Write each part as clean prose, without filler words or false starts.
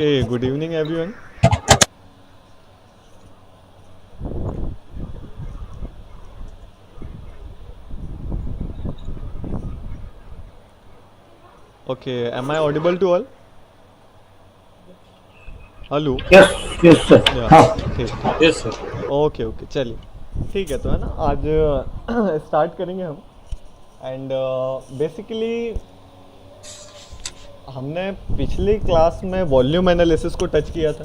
Okay, good evening everyone. Okay, am I audible to all? Hello. Yes yes sir या हाँ ठीक ठीक. Yes sir. Okay okay चलिए ठीक है. तो है ना आज स्टार्ट करेंगे हम. एंड बेसिकली हमने पिछली क्लास में वॉल्यूम एनालिसिस को टच किया था,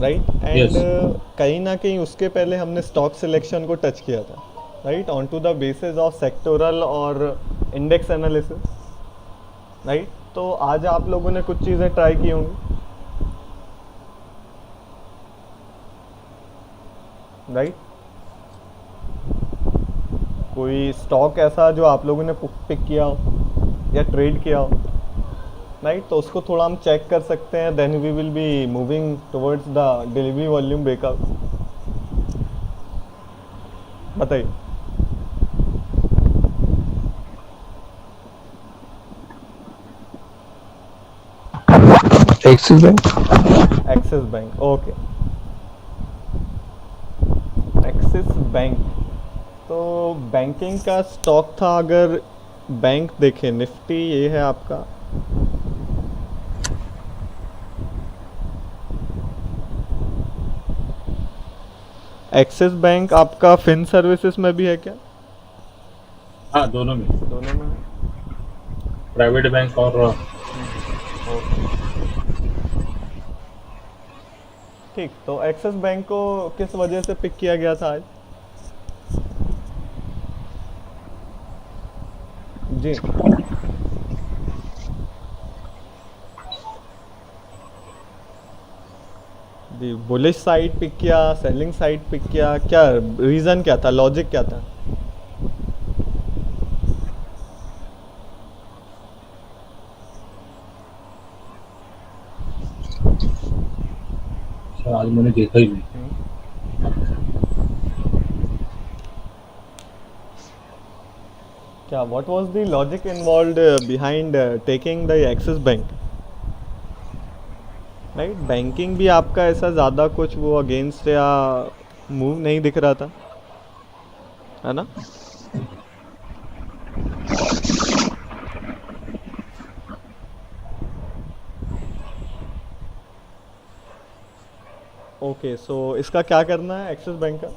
राइट. एंड यस कहीं ना कहीं उसके पहले हमने स्टॉक सिलेक्शन को टच किया था, right, on to the basis of sectoral और इंडेक्स एनालिसिस, राइट. तो आज आप लोगों ने कुछ चीज़ें ट्राई की होंगी, राइट. कोई स्टॉक ऐसा जो आप लोगों ने पिक किया हो या ट्रेड किया हो, राइट. तो उसको थोड़ा हम चेक कर सकते हैं. Then we will be moving towards the delivery volume breakout. बताइए. Axis Bank Axis Bank. Okay, Axis Bank. तो बैंकिंग का स्टॉक था. अगर बैंक देखें, निफ्टी ये है आपका. एक्सिस बैंक आपका फिन सर्विसेज में भी है क्या? हाँ, दोनों में, दोनों में है. प्राइवेट बैंक और ओके ठीक. तो एक्सिस बैंक को किस वजह से पिक किया गया था आज? जी. जी, बुलिश साइड पिक किया, सेलिंग साइड पिक किया, क्या रीज़न क्या था, लॉजिक क्या था? सर आज मैंने देखा ही नहीं। क्या what was the logic involved behind taking the axis bank, right. Banking भी आपका ऐसा ज़्यादा कुछ वो अगेंस्ट या मूव नहीं दिख रहा था, है ना. ओके, सो इसका क्या करना है एक्सिस बैंक का?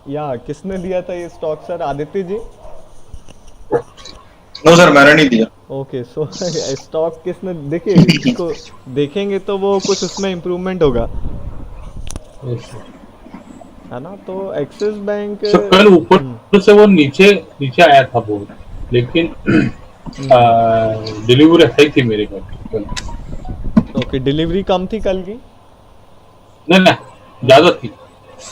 या किसने दिया था ये stock sir? Aditya ji. No sir, मैंने नहीं दिया। ओके, सो स्टॉक किसने, देखिए इसको देखेंगे तो वो कुछ उसमें इम्प्रूवमेंट होगा, यस सर। है ना. तो एक्सिस बैंक. सर कल ऊपर से वो नीचे नीचे आया था बहुत, लेकिन डिलीवरी है थी मेरे घर कल। ओके, डिलीवरी कम थी कल की. नहीं नहीं, ज्यादा थी।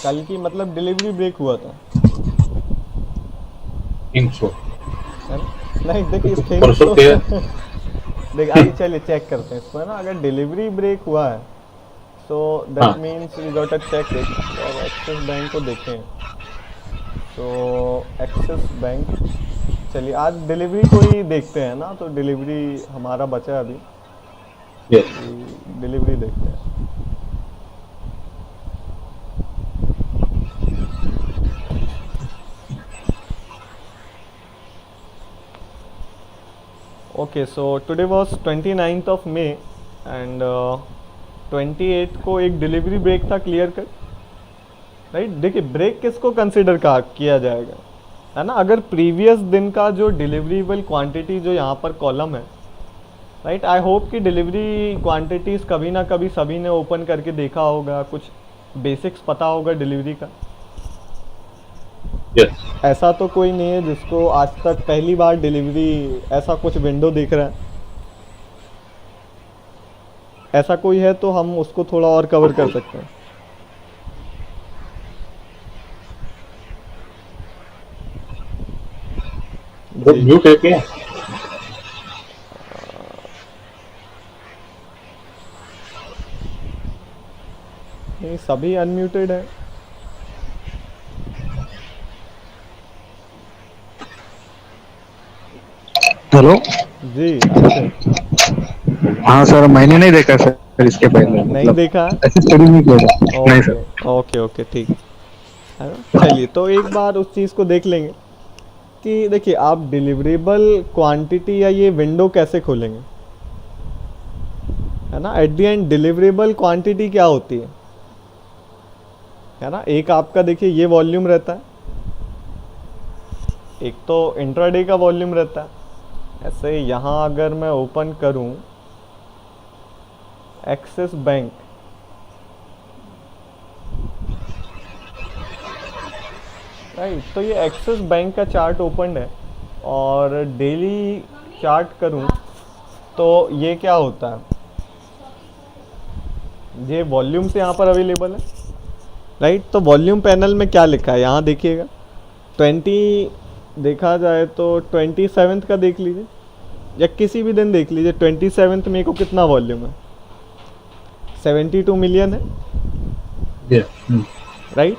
कल की मतलब डिलीवरी ब्रेक हुआ था, थिंक सो। है ना. नहीं देखिए, थिंक परसों तो के देख आइए चलिए चेक करते हैं इसको, है ना. अगर डिलीवरी ब्रेक हुआ है सो दैट हाँ means we got a check it. और एक्सिस बैंक को देखें तो एक्सिस बैंक, चलिए आज डिलीवरी को ही देखते हैं ना. तो डिलीवरी हमारा बचा है अभी, यस डिलीवरी देखते हैं. Okay, so today was 29th of May and 28 को एक डिलीवरी ब्रेक था, क्लियर कट, राइट. देखिए ब्रेक किसको कंसिडर किया जाएगा, है ना. अगर प्रीवियस दिन का जो डिलीवरीबल क्वांटिटी जो यहाँ पर कॉलम है, राइट, आई होप कि डिलीवरी क्वांटिटीज़ कभी ना कभी सभी ने ओपन करके देखा होगा, कुछ बेसिक्स पता होगा डिलीवरी का. यस ऐसा तो कोई नहीं है जिसको आज तक पहली बार डिलीवरी ऐसा कुछ विंडो दिख रहा है. ऐसा कोई है तो हम उसको थोड़ा और कवर कर सकते हैं. तो जी. म्यूट है क्या? नहीं, सभी अनम्यूटेड है. हेलो। जी अक्षय। हाँ सर, मैंने नहीं देखा सर इसके पहले, नहीं मतलब देखा। ऐसे स्टडी नहीं किया था। नहीं ओके सर। ओके ओके ठीक है ना। चलिए तो एक बार उस चीज़ को देख लेंगे कि देखिए आप डिलीवरेबल क्वांटिटी या ये विंडो कैसे खोलेंगे, है ना। At the end deliverable quantity क्या होती है ना। एक आपका देखिए ये वॉल्यूम रहता है, एक तो इंट्राडे का वॉल्यूम रहता है। ऐसे यहाँ अगर मैं ओपन करूँ एक्सिस बैंक, राइट, तो ये एक्सिस बैंक का चार्ट ओपन है और डेली चार्ट करूँ तो ये क्या होता है, ये वॉल्यूम से यहाँ पर अवेलेबल है, राइट। तो वॉल्यूम पैनल में क्या लिखा है यहाँ देखिएगा, 20 देखा जाए तो 27 का देख लीजिए या किसी भी दिन देख लीजिए, 27 में को कितना वॉल्यूम है, 72 मिलियन है, ये राइट।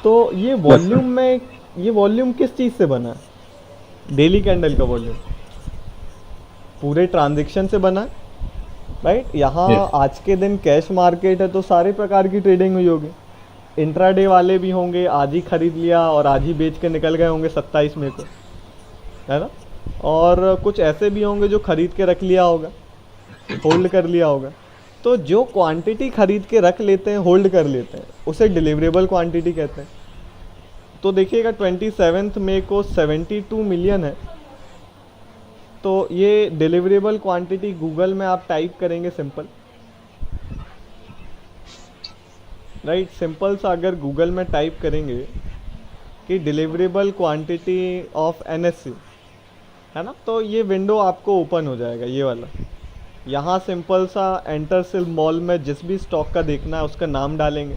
तो ये यस सर। वॉल्यूम में, ये वॉल्यूम किस चीज़ से बना है, डेली कैंडल का वॉल्यूम पूरे ट्रांजेक्शन से बना है, राइट। यहाँ यस आज के दिन कैश मार्केट है तो सारे प्रकार की ट्रेडिंग हुई होगी, इंट्राडे वाले भी होंगे, आज ही खरीद लिया और आज ही बेच के निकल गए होंगे 27 मई को, है ना। और कुछ ऐसे भी होंगे जो खरीद के रख लिया होगा, होल्ड कर लिया होगा। तो जो क्वांटिटी खरीद के रख लेते हैं, होल्ड कर लेते हैं, उसे डिलीवरेबल क्वांटिटी कहते हैं। तो देखिएगा 27 मई को 72 मिलियन है, तो ये डिलीवरेबल क्वांटिटी गूगल में आप टाइप करेंगे सिंपल, राइट, सिंपल सा अगर गूगल में टाइप करेंगे कि डिलीवरेबल क्वांटिटी ऑफ एनएससी, है ना, तो ये विंडो आपको ओपन हो जाएगा ये वाला। यहाँ सिंपल सा एंटर सिल मॉल में जिस भी स्टॉक का देखना है उसका नाम डालेंगे,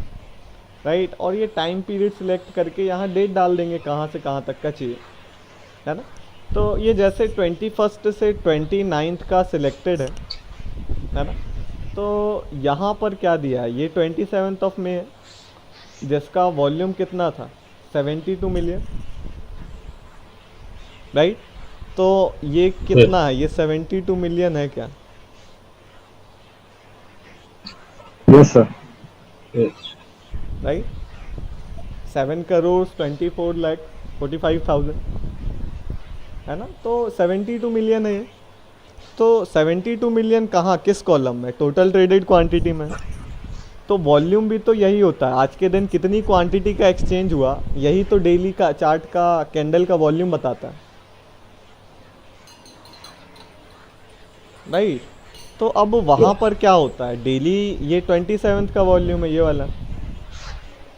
राइट, और ये टाइम पीरियड सिलेक्ट करके यहाँ डेट डाल देंगे कहाँ से कहाँ तक का चाहिए, है ना। तो ये जैसे 21 से 29 का सिलेक्टेड है ना। तो यहाँ पर क्या दिया है, ये 27 ऑफ मई है जिसका वॉल्यूम कितना था, 72 मिलियन, राइट। तो ये कितना है, ये 72 मिलियन है क्या, yes sir. Yes right, 7 crore 24 lakh 45,000, है ना। तो 72 मिलियन है ये। तो 72 मिलियन कहाँ, किस कॉलम में, टोटल ट्रेडेड क्वांटिटी में। तो वॉल्यूम भी तो यही होता है, आज के दिन कितनी क्वांटिटी का एक्सचेंज हुआ, यही तो डेली का चार्ट का कैंडल का वॉल्यूम बताता है, राइट। तो अब वहाँ पर क्या होता है, डेली ये 27 का वॉल्यूम है ये वाला,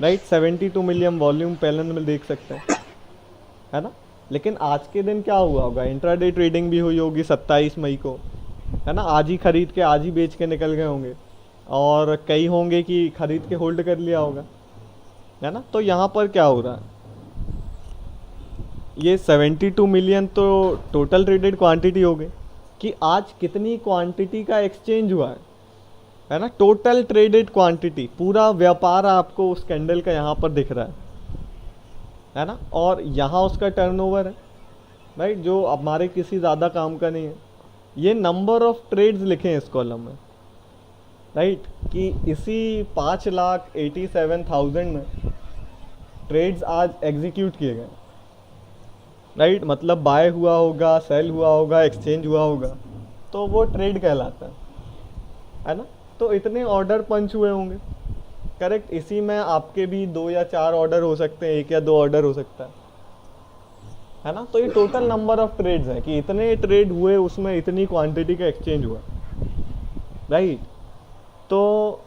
राइट, 72 मिलियन वॉल्यूम पहले में देख सकते हैं, है ना। लेकिन आज के दिन क्या हुआ होगा, इंट्राडे ट्रेडिंग भी हुई होगी 27 मई को, है ना, आज ही खरीद के आज ही बेच के निकल गए होंगे, और कई होंगे कि खरीद के होल्ड कर लिया होगा, है ना। तो यहाँ पर क्या हो रहा है, ये 72 मिलियन तो टोटल ट्रेडेड क्वांटिटी हो गई कि आज कितनी क्वांटिटी का एक्सचेंज हुआ है ना, टोटल ट्रेडेड क्वांटिटी, पूरा व्यापार आपको उस कैंडल का यहाँ पर दिख रहा है ना। और यहाँ उसका टर्नओवर है, राइट, जो हमारे किसी ज़्यादा काम का नहीं है। ये नंबर ऑफ ट्रेड्स लिखे हैं इस कॉलम में, राइट, कि इसी 5,87,000 में ट्रेड्स आज एग्जीक्यूट किए गए, राइट, मतलब बाय हुआ होगा, सेल हुआ होगा, एक्सचेंज हुआ होगा, तो वो ट्रेड कहलाता है ना। तो इतने ऑर्डर पंच हुए होंगे, करेक्ट। इसी में आपके भी 2 या 4 ऑर्डर हो सकते हैं, 1 या 2 ऑर्डर हो सकता है ना। तो ये टोटल नंबर ऑफ ट्रेड्स है कि इतने ट्रेड हुए, उसमें इतनी क्वांटिटी का एक्सचेंज हुआ, राइट। तो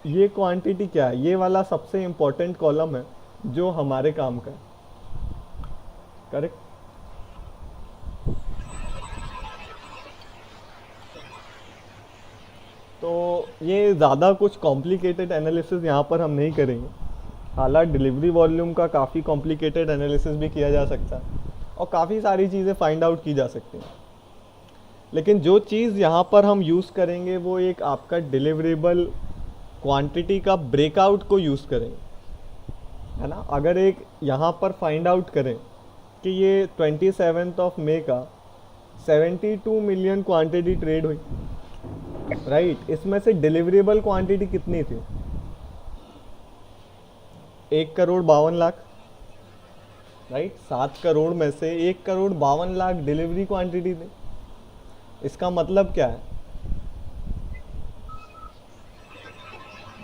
ये क्वांटिटी क्या है, ये वाला सबसे इम्पोर्टेंट कॉलम है जो हमारे काम का है, करेक्ट। तो ये ज़्यादा कुछ कॉम्प्लिकेटेड एनालिसिस यहाँ पर हम नहीं करेंगे, हालांकि डिलीवरी वॉल्यूम का काफ़ी कॉम्प्लिकेटेड एनालिसिस भी किया जा सकता है और काफ़ी सारी चीज़ें फाइंड आउट की जा सकती हैं। लेकिन जो चीज़ यहाँ पर हम यूज़ करेंगे वो एक आपका डिलीवरेबल क्वांटिटी का ब्रेकआउट को यूज़ करेंगे, है ना। अगर एक यहाँ पर फाइंड आउट करें कि ये 27 ऑफ मई का 72 मिलियन क्वांटिटी ट्रेड हुई, राइट। इसमें से डिलीवरेबल क्वांटिटी कितनी थी? 1,52,00,000, राइट। 7 करोड़ में से 1,52,00,000 डिलीवरी क्वांटिटी थी। इसका मतलब क्या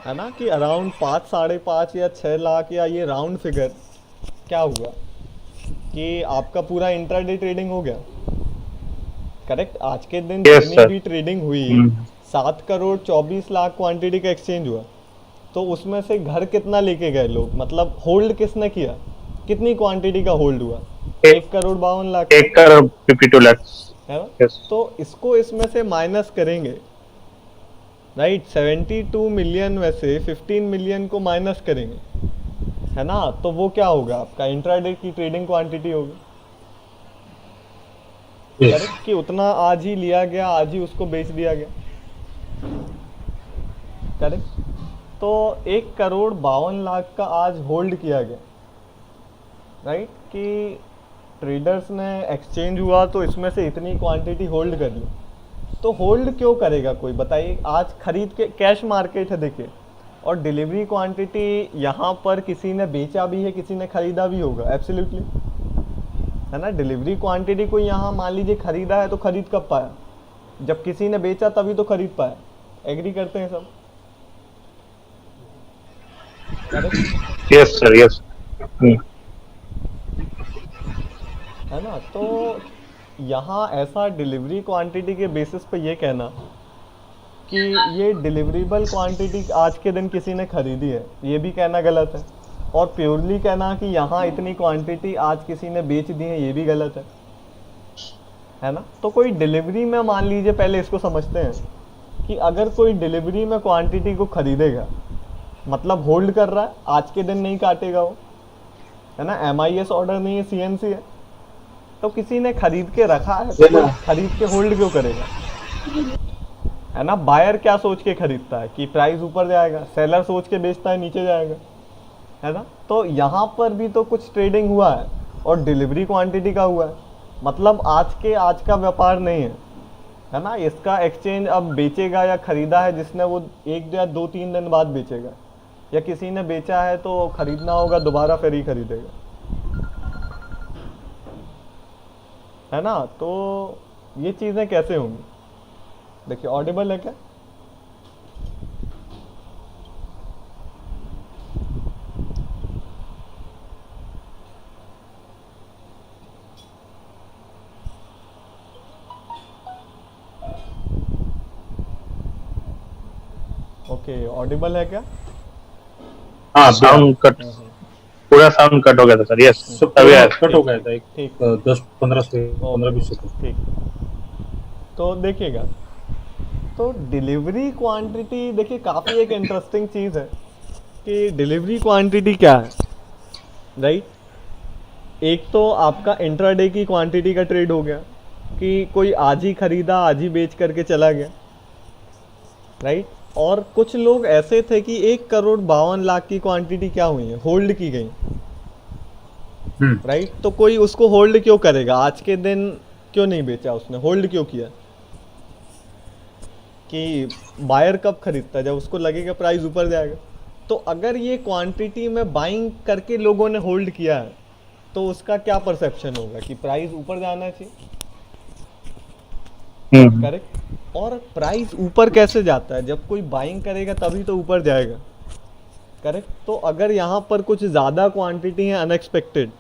है ना, कि अराउंड 5, 5.5 या 6 लाख, या ये राउंड फिगर क्या हुआ कि आपका पूरा इंट्राडे ट्रेडिंग हो गया, करेक्ट। आज के दिन Yes, जितनी sir. भी ट्रेडिंग हुई 7 करोड़ 24 लाख क्वांटिटी का एक्सचेंज हुआ, तो उसमें से घर कितना लेके गए लोग, मतलब होल्ड किसने किया, कितनी क्वांटिटी का होल्ड हुआ? 1,52,00,000, 1,52,00,000 है ना। Yes. तो इसको इसमें से माइनस करेंगे, राइट। 72 मिलियन में से 15 मिलियन को माइनस करेंगे, है ना, तो वो क्या होगा, आपका इंट्राडे की ट्रेडिंग क्वांटिटी होगी, Yes. करेक्ट। कि उतना आज ही लिया गया, आज ही उसको बेच दिया गया, करेक्ट। तो 1,52,00,000 का आज होल्ड किया गया, राइट, कि ट्रेडर्स ने एक्सचेंज हुआ तो इसमें से इतनी क्वांटिटी होल्ड कर ली। तो होल्ड क्यों करेगा कोई, बताइए। आज खरीद के, कैश मार्केट है देखिए, और डिलीवरी क्वांटिटी यहाँ पर किसी ने बेचा भी है, किसी ने खरीदा भी होगा, एब्सोल्युटली, है ना। डिलीवरी क्वांटिटी कोई यहाँ मान लीजिए खरीदा है, तो खरीद कब पाया, जब किसी ने बेचा तभी तो खरीद पाया। एग्री करते हैं सब, करेक्ट, Yes, sir. Yes. है ना। तो यहाँ ऐसा डिलीवरी क्वांटिटी के बेसिस पे ये कहना कि ये डिलीवरेबल क्वांटिटी आज के दिन किसी ने खरीदी है, ये भी कहना गलत है। और प्योरली कहना कि यहाँ इतनी क्वांटिटी आज किसी ने बेच दी है, ये भी गलत है ना। तो कोई डिलीवरी में, मान लीजिए, पहले इसको समझते हैं कि अगर कोई डिलीवरी में क्वांटिटी को खरीदेगा, मतलब होल्ड कर रहा है, आज के दिन नहीं काटेगा वो, है ना। MIS ऑर्डर नहीं है, CNC है, तो किसी ने खरीद के रखा है, तो कोई खरीद के होल्ड क्यों करेगा, है ना। बायर क्या सोच के खरीदता है कि प्राइस ऊपर जाएगा, सेलर सोच के बेचता है नीचे जाएगा, है ना। तो यहाँ पर भी तो कुछ ट्रेडिंग हुआ है और डिलीवरी क्वांटिटी का हुआ है, मतलब आज का व्यापार नहीं है ना। इसका एक्सचेंज अब बेचेगा या खरीदा है जिसने, वो 1 या 2-3 दिन बाद बेचेगा, या किसी ने बेचा है तो खरीदना होगा दोबारा, फिर ही खरीदेगा, है ना। तो ये चीज़ें कैसे होंगी, देखिए। ऑडिबल है क्या? ओके, ऑडिबल है क्या? हाँ, साउंड कट, पूरा साउंड कट हो गया था सर। यस, सब अभी आया। कट हो गया था, एक ठीक। 10-15 सेकंड। ठीक, तो देखिएगा, तो डिलीवरी क्वांटिटी देखिए काफ़ी एक इंटरेस्टिंग चीज़ है कि डिलीवरी क्वांटिटी क्या है, राइट। एक तो आपका इंट्राडे की क्वांटिटी का ट्रेड हो गया कि कोई आज ही खरीदा, आज ही बेच करके चला गया, राइट। और कुछ लोग ऐसे थे कि 1,52,00,000 की क्वांटिटी क्या हुई है, होल्ड की गई, राइट। तो कोई उसको होल्ड क्यों करेगा, आज के दिन क्यों नहीं बेचा उसने, होल्ड क्यों किया? कि बायर कब खरीदता है, जब उसको लगेगा प्राइस ऊपर जाएगा। तो अगर ये क्वांटिटी में बाइंग करके लोगों ने होल्ड किया है, तो उसका क्या परसेप्शन होगा कि प्राइस ऊपर जाना चाहिए, करेक्ट। और प्राइस ऊपर कैसे जाता है, जब कोई बाइंग करेगा तभी तो ऊपर जाएगा, करेक्ट। तो अगर यहाँ पर कुछ ज़्यादा क्वांटिटी है अनएक्सपेक्टेड,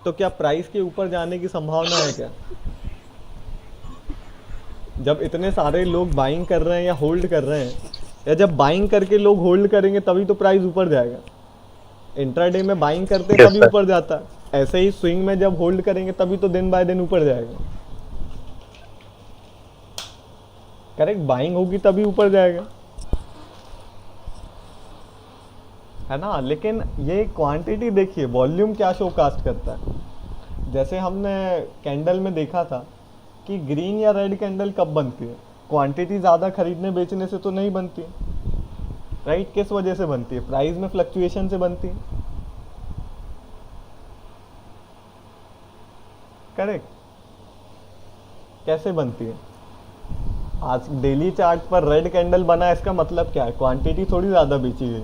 तो क्या प्राइस के ऊपर जाने की संभावना है क्या? जब इतने सारे लोग बाइंग कर रहे हैं या होल्ड कर रहे हैं, या जब बाइंग करके लोग होल्ड करेंगे तभी तो प्राइस ऊपर जाएगा। इंट्राडे में बाइंग करते Yes, तभी sir. ऊपर जाता है, ऐसे ही स्विंग में जब होल्ड करेंगे तभी तो दिन बाय दिन ऊपर जाएगा, करेक्ट। बाइंग होगी तभी ऊपर जाएगा, है ना। लेकिन ये क्वांटिटी देखिए, वॉल्यूम क्या शो कास्ट करता है। जैसे हमने कैंडल में देखा था कि ग्रीन या रेड कैंडल कब बनती है, क्वांटिटी ज़्यादा खरीदने बेचने से तो नहीं बनती, राइट। किस वजह से बनती है, प्राइस में फ्लक्चुएशन से बनती है, करेक्ट। कैसे बनती है? आज डेली चार्ट पर रेड कैंडल बना है, इसका मतलब क्या है? क्वांटिटी थोड़ी ज़्यादा बेची गई,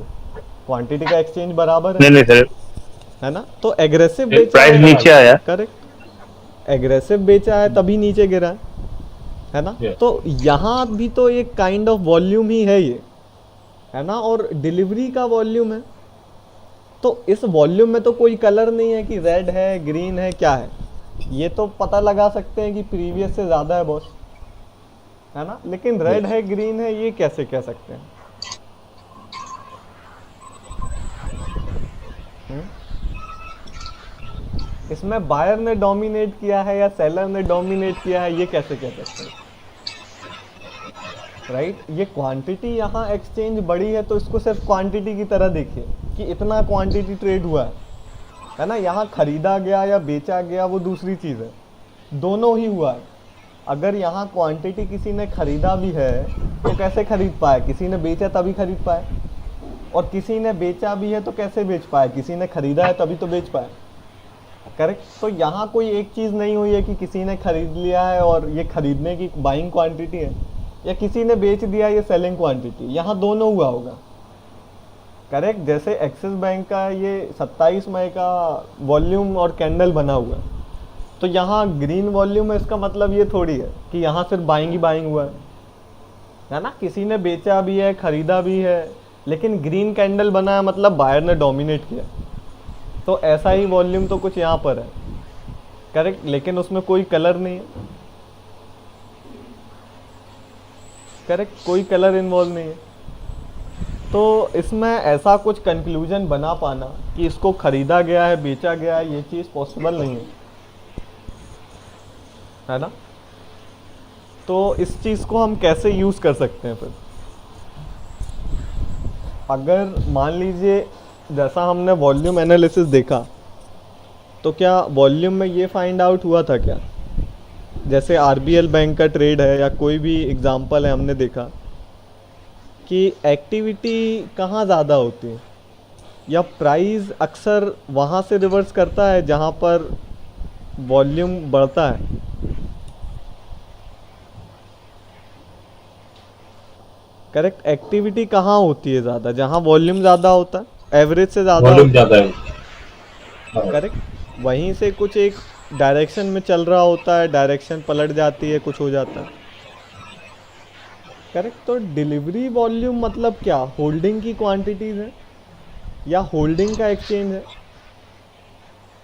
क्वांटिटी का एक्सचेंज बराबर नहीं नहीं सर, है ना? तो एग्रेसिव बेचा प्राइस है, नीचे आया। करेक्ट, एग्रेसिव बेचा है तभी नीचे गिरा है ना? Yes. तो यहाँ भी तो एक काइंड ऑफ वॉल्यूम ही है ये, है ना? और डिलीवरी का वॉल्यूम है, तो इस वॉल्यूम में तो कोई कलर नहीं है कि रेड है, ग्रीन है, क्या है। ये तो पता लगा सकते हैं कि प्रीवियस से ज़्यादा है बॉस, है ना? लेकिन रेड है, ग्रीन है, ये कैसे कह सकते हैं? इसमें बायर ने डोमिनेट किया है या सेलर ने डोमिनेट किया है, ये कैसे कह सकते हैं? राइट ये क्वांटिटी यहाँ एक्सचेंज बड़ी है तो इसको सिर्फ क्वांटिटी की तरह देखिए कि इतना क्वांटिटी ट्रेड हुआ है ना? यहाँ खरीदा गया या बेचा गया वो दूसरी चीज़ है, दोनों ही हुआ है। अगर यहाँ क्वांटिटी किसी ने खरीदा भी है तो कैसे खरीद पाए? किसी ने बेचा तभी खरीद पाए, और किसी ने बेचा भी है तो कैसे बेच पाए? किसी ने खरीदा है तभी तो बेच पाए, करेक्ट? तो यहाँ कोई एक चीज़ नहीं हुई है कि किसी ने खरीद लिया है और ये खरीदने की बाइंग क्वांटिटी है, या किसी ने बेच दिया ये सेलिंग क्वांटिटी, यहाँ दोनों हुआ होगा, करेक्ट? जैसे एक्सिस बैंक का ये 27 मई का वॉल्यूम और कैंडल बना हुआ है, तो यहाँ ग्रीन वॉल्यूम है, इसका मतलब ये थोड़ी है कि यहाँ सिर्फ बाइंग ही बाइंग हुआ है ना? किसी ने बेचा भी है, खरीदा भी है, लेकिन ग्रीन कैंडल बना है मतलब बायर ने डोमिनेट किया, तो ऐसा ही वॉल्यूम तो कुछ यहाँ पर है, करेक्ट? लेकिन उसमें कोई कलर नहीं है, करेक्ट? कोई कलर इन्वॉल्व नहीं है, तो इसमें ऐसा कुछ कंक्लूजन बना पाना कि इसको खरीदा गया है, बेचा गया है, ये चीज़ पॉसिबल नहीं है ना? तो इस चीज़ को हम कैसे यूज़ कर सकते हैं फिर? अगर मान लीजिए जैसा हमने वॉल्यूम एनालिसिस देखा, तो क्या वॉल्यूम में ये फाइंड आउट हुआ था क्या? जैसे आरबीएल बैंक का ट्रेड है या कोई भी एग्जांपल है, हमने देखा कि एक्टिविटी कहाँ ज़्यादा होती है, या प्राइस अक्सर वहाँ से रिवर्स करता है जहाँ पर वॉल्यूम बढ़ता है। करेक्ट, एक्टिविटी कहाँ होती है ज़्यादा? जहाँ वॉल्यूम ज़्यादा होता है, एवरेज से ज़्यादा वॉल्यूम होता ज्यादा है। है, करेक्ट? वहीं से कुछ एक डायरेक्शन में चल रहा होता है, डायरेक्शन पलट जाती है, कुछ हो जाता है, करेक्ट? तो डिलीवरी वॉल्यूम मतलब क्या? होल्डिंग की क्वांटिटीज है या होल्डिंग का एक्सचेंज है,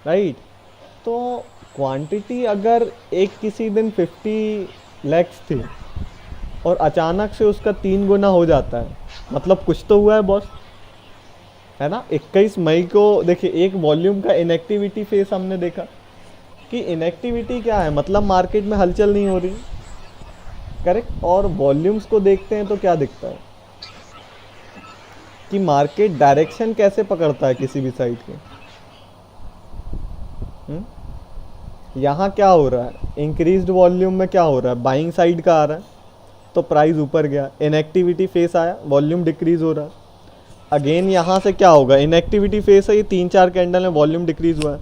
राइट? तो क्वांटिटी अगर एक किसी दिन 50 lakhs थी और अचानक से उसका 3 गुना हो जाता है, मतलब कुछ तो हुआ है बॉस, है ना? 21 मई को देखिए एक वॉल्यूम का इनएक्टिविटी फेस हमने देखा कि इनएक्टिविटी क्या है, मतलब मार्केट में हलचल नहीं हो रही, करेक्ट? और वॉल्यूम्स को देखते हैं तो क्या दिखता है कि मार्केट डायरेक्शन कैसे पकड़ता है किसी भी साइड के। यहाँ क्या हो रहा है? इंक्रीज्ड वॉल्यूम में क्या हो रहा है? बाइंग साइड का आ रहा है तो प्राइस ऊपर गया, इनएक्टिविटी फेस आया, वॉल्यूम डिक्रीज हो रहा है। अगेन यहाँ से क्या होगा? इनएक्टिविटी फेस है, ये 3-4 कैंडल में वॉल्यूम डिक्रीज हुआ है,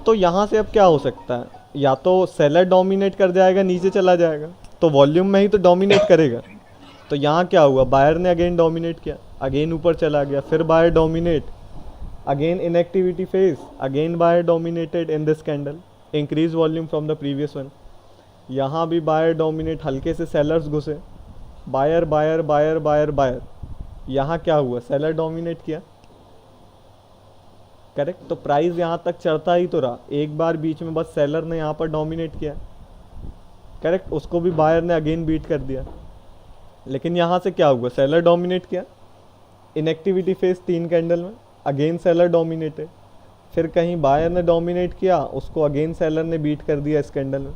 तो यहाँ से अब क्या हो सकता है? या तो सेलर डोमिनेट कर जाएगा, नीचे चला जाएगा, तो वॉल्यूम में ही तो डोमिनेट करेगा। तो यहाँ क्या हुआ? बायर ने अगेन डोमिनेट किया, अगेन ऊपर चला गया, फिर buyer dominate, again inactivity phase, again buyer dominated in this candle, increase volume from the previous one. यहाँ भी बायर डोमिनेट, हल्के से सेलर्स घुसे, buyer buyer buyer buyer buyer, यहाँ क्या हुआ? सेलर डोमिनेट किया, करेक्ट? तो प्राइस यहाँ तक चढ़ता ही तो रहा, एक बार बीच में बस सेलर ने यहाँ पर डोमिनेट किया, करेक्ट? उसको भी बायर ने अगेन बीट कर दिया, लेकिन यहाँ से क्या हुआ? सेलर डोमिनेट किया, इनएक्टिविटी फेस 3 कैंडल में, अगेन सेलर डोमिनेटेड, फिर कहीं बायर ने डोमिनेट किया, उसको अगेन सेलर ने बीट कर दिया इस कैंडल में,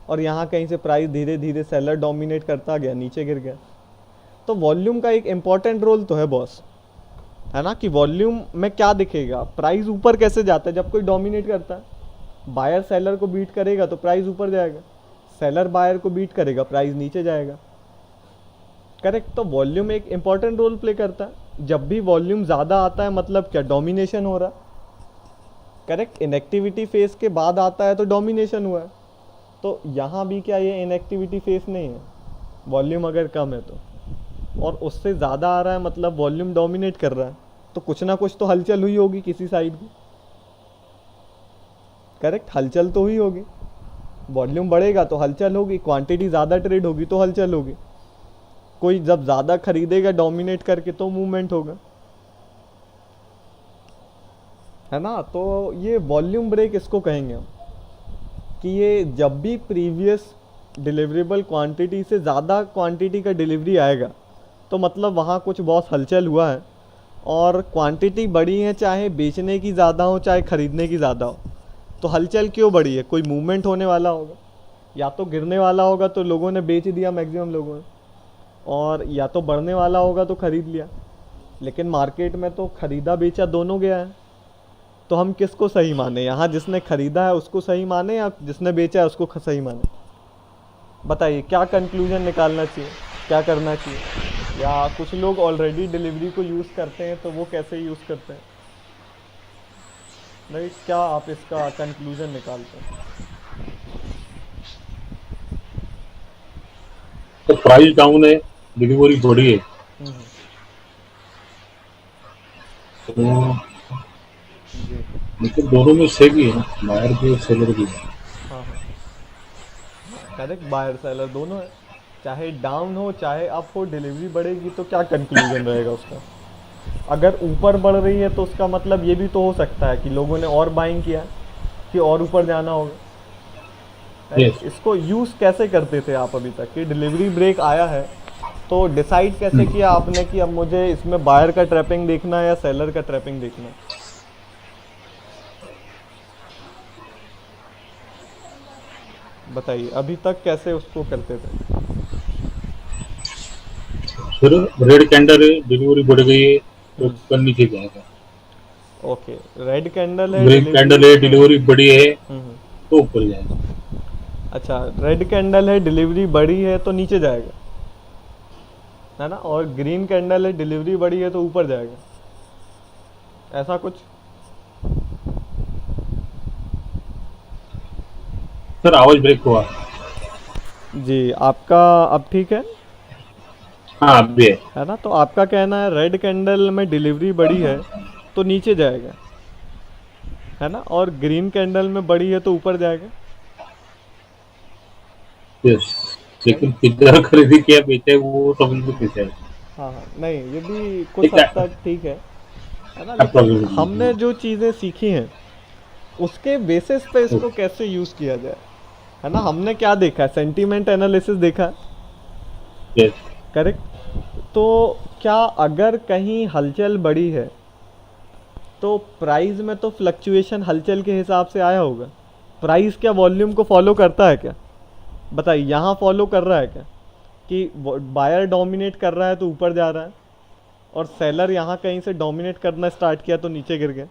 और यहाँ कहीं से प्राइस धीरे धीरे सेलर डोमिनेट करता गया, नीचे गिर गया। तो वॉल्यूम का एक इम्पॉर्टेंट रोल तो है बॉस, है ना? कि वॉल्यूम में क्या दिखेगा? प्राइस ऊपर कैसे जाता है जब कोई डोमिनेट करता है? बायर सेलर को बीट करेगा तो प्राइस ऊपर जाएगा, सेलर बायर को बीट करेगा, प्राइस नीचे जाएगा, करेक्ट? तो वॉल्यूम एक इम्पॉर्टेंट रोल प्ले करता है। जब भी वॉल्यूम ज़्यादा आता है मतलब क्या? डोमिनेशन हो रहा है, करेक्ट? इनएक्टिविटी फेज के बाद आता है तो डोमिनेशन हुआ है, तो यहाँ भी क्या ये इनएक्टिविटी फेस नहीं है, वॉल्यूम अगर कम है तो, और उससे ज़्यादा आ रहा है मतलब वॉल्यूम डोमिनेट कर रहा है, तो कुछ ना कुछ तो हलचल हुई होगी किसी साइड की। करेक्ट, हलचल तो हुई होगी, वॉल्यूम बढ़ेगा तो हलचल होगी, क्वांटिटी ज़्यादा ट्रेड होगी तो हलचल होगी, कोई जब ज़्यादा खरीदेगा डोमिनेट करके तो मूवमेंट होगा, है ना। तो ये वॉल्यूम ब्रेक इसको कहेंगे हम, कि ये जब भी प्रीवियस डिलीवरेबल क्वांटिटी से ज़्यादा क्वांटिटी का डिलीवरी आएगा तो मतलब वहाँ कुछ बहुत हलचल हुआ है, और क्वांटिटी बड़ी है, चाहे बेचने की ज़्यादा हो चाहे ख़रीदने की ज़्यादा हो, तो हलचल क्यों बड़ी है, कोई मूवमेंट होने वाला होगा, या तो गिरने वाला होगा तो लोगों ने बेच दिया मैक्सिमम लोगों ने, और या तो बढ़ने वाला होगा तो ख़रीद लिया। लेकिन मार्केट में तो ख़रीदा बेचा दोनों गया है, तो हम किसको सही माने, यहाँ जिसने ख़रीदा है उसको सही माने या जिसने बेचा है उसको सही माने? बताइए क्या कंक्लूजन निकालना चाहिए, क्या करना चाहिए? या कुछ लोग ऑलरेडी डिलीवरी को यूज़ करते हैं तो वो कैसे यूज़ करते हैं, नहीं, क्या आप इसका कंक्लूजन निकालते हैं? तो प्राइस डाउन है, डिलीवरी बढ़ी है, हम्म, तो जी, लेकिन दोनों में सेम ही है ना, बायर भी और सेलर भी। हाँ हाँ, करेक्ट, बायर सेलर दोनों है, चाहे डाउन हो चाहे अप हो, डिलीवरी बढ़ेगी तो क्या कंक्लूजन रहेगा उसका? अगर ऊपर बढ़ रही है तो उसका मतलब ये भी तो हो सकता है कि लोगों ने और बाइंग किया है, कि और ऊपर जाना होगा। यस, इसको यूज़ कैसे करते थे आप अभी तक, कि डिलीवरी ब्रेक आया है तो डिसाइड कैसे किया आपने कि अब मुझे इसमें बायर का ट्रैपिंग देखना है या सेलर का ट्रैपिंग देखना है? बताइए अभी तक कैसे उसको करते थे? फिर रेड कैंडल है, डिलीवरी बढ़ गई है तो ऊपर नीचे जाएगा। ओके, रेड कैंडल है, ग्रीन डिलीवरी, कैंडल है, हाँ, डिलीवरी बढ़ी है हम्म, तो ऊपर जाएगा। अच्छा, रेड कैंडल है, डिलीवरी बड़ी है तो नीचे जाएगा, है ना, और ग्रीन कैंडल है, डिलीवरी बड़ी है तो ऊपर जाएगा, ऐसा कुछ? सर आवाज ब्रेक हुआ। जी, आपका अब ठीक है? हाँ अभी है। है ना, तो आपका कहना है रेड कैंडल में डिलीवरी बड़ी है तो नीचे जाएगा, है ना, और ग्रीन कैंडल में बड़ी है तो ऊपर जाएगा, यस, राइट? लेकिन किधर खरीदी किया बेचा है वो समझ में कैसे है। हाँ हाँ, नहीं ये भी कुछ ठीक हद है, तक ठीक है ना, लेकिन अप्रोक्सीमेटली। हमने जो चीज़ें सीखी हैं उसके बेसिस पे इसको कैसे यूज़ किया जाए, है ना। हमने क्या देखा है, सेंटीमेंट एनालिसिस देखा है, यस, करेक्ट। तो क्या अगर कहीं हलचल बड़ी है तो प्राइस में तो फ्लक्चुएशन हलचल के हिसाब से आया होगा, प्राइस क्या वॉल्यूम को फॉलो करता है क्या? बताइए, यहाँ फॉलो कर रहा है क्या कि बायर डोमिनेट कर रहा है तो ऊपर जा रहा है, और सेलर यहाँ कहीं से डोमिनेट करना स्टार्ट किया तो नीचे गिर गए?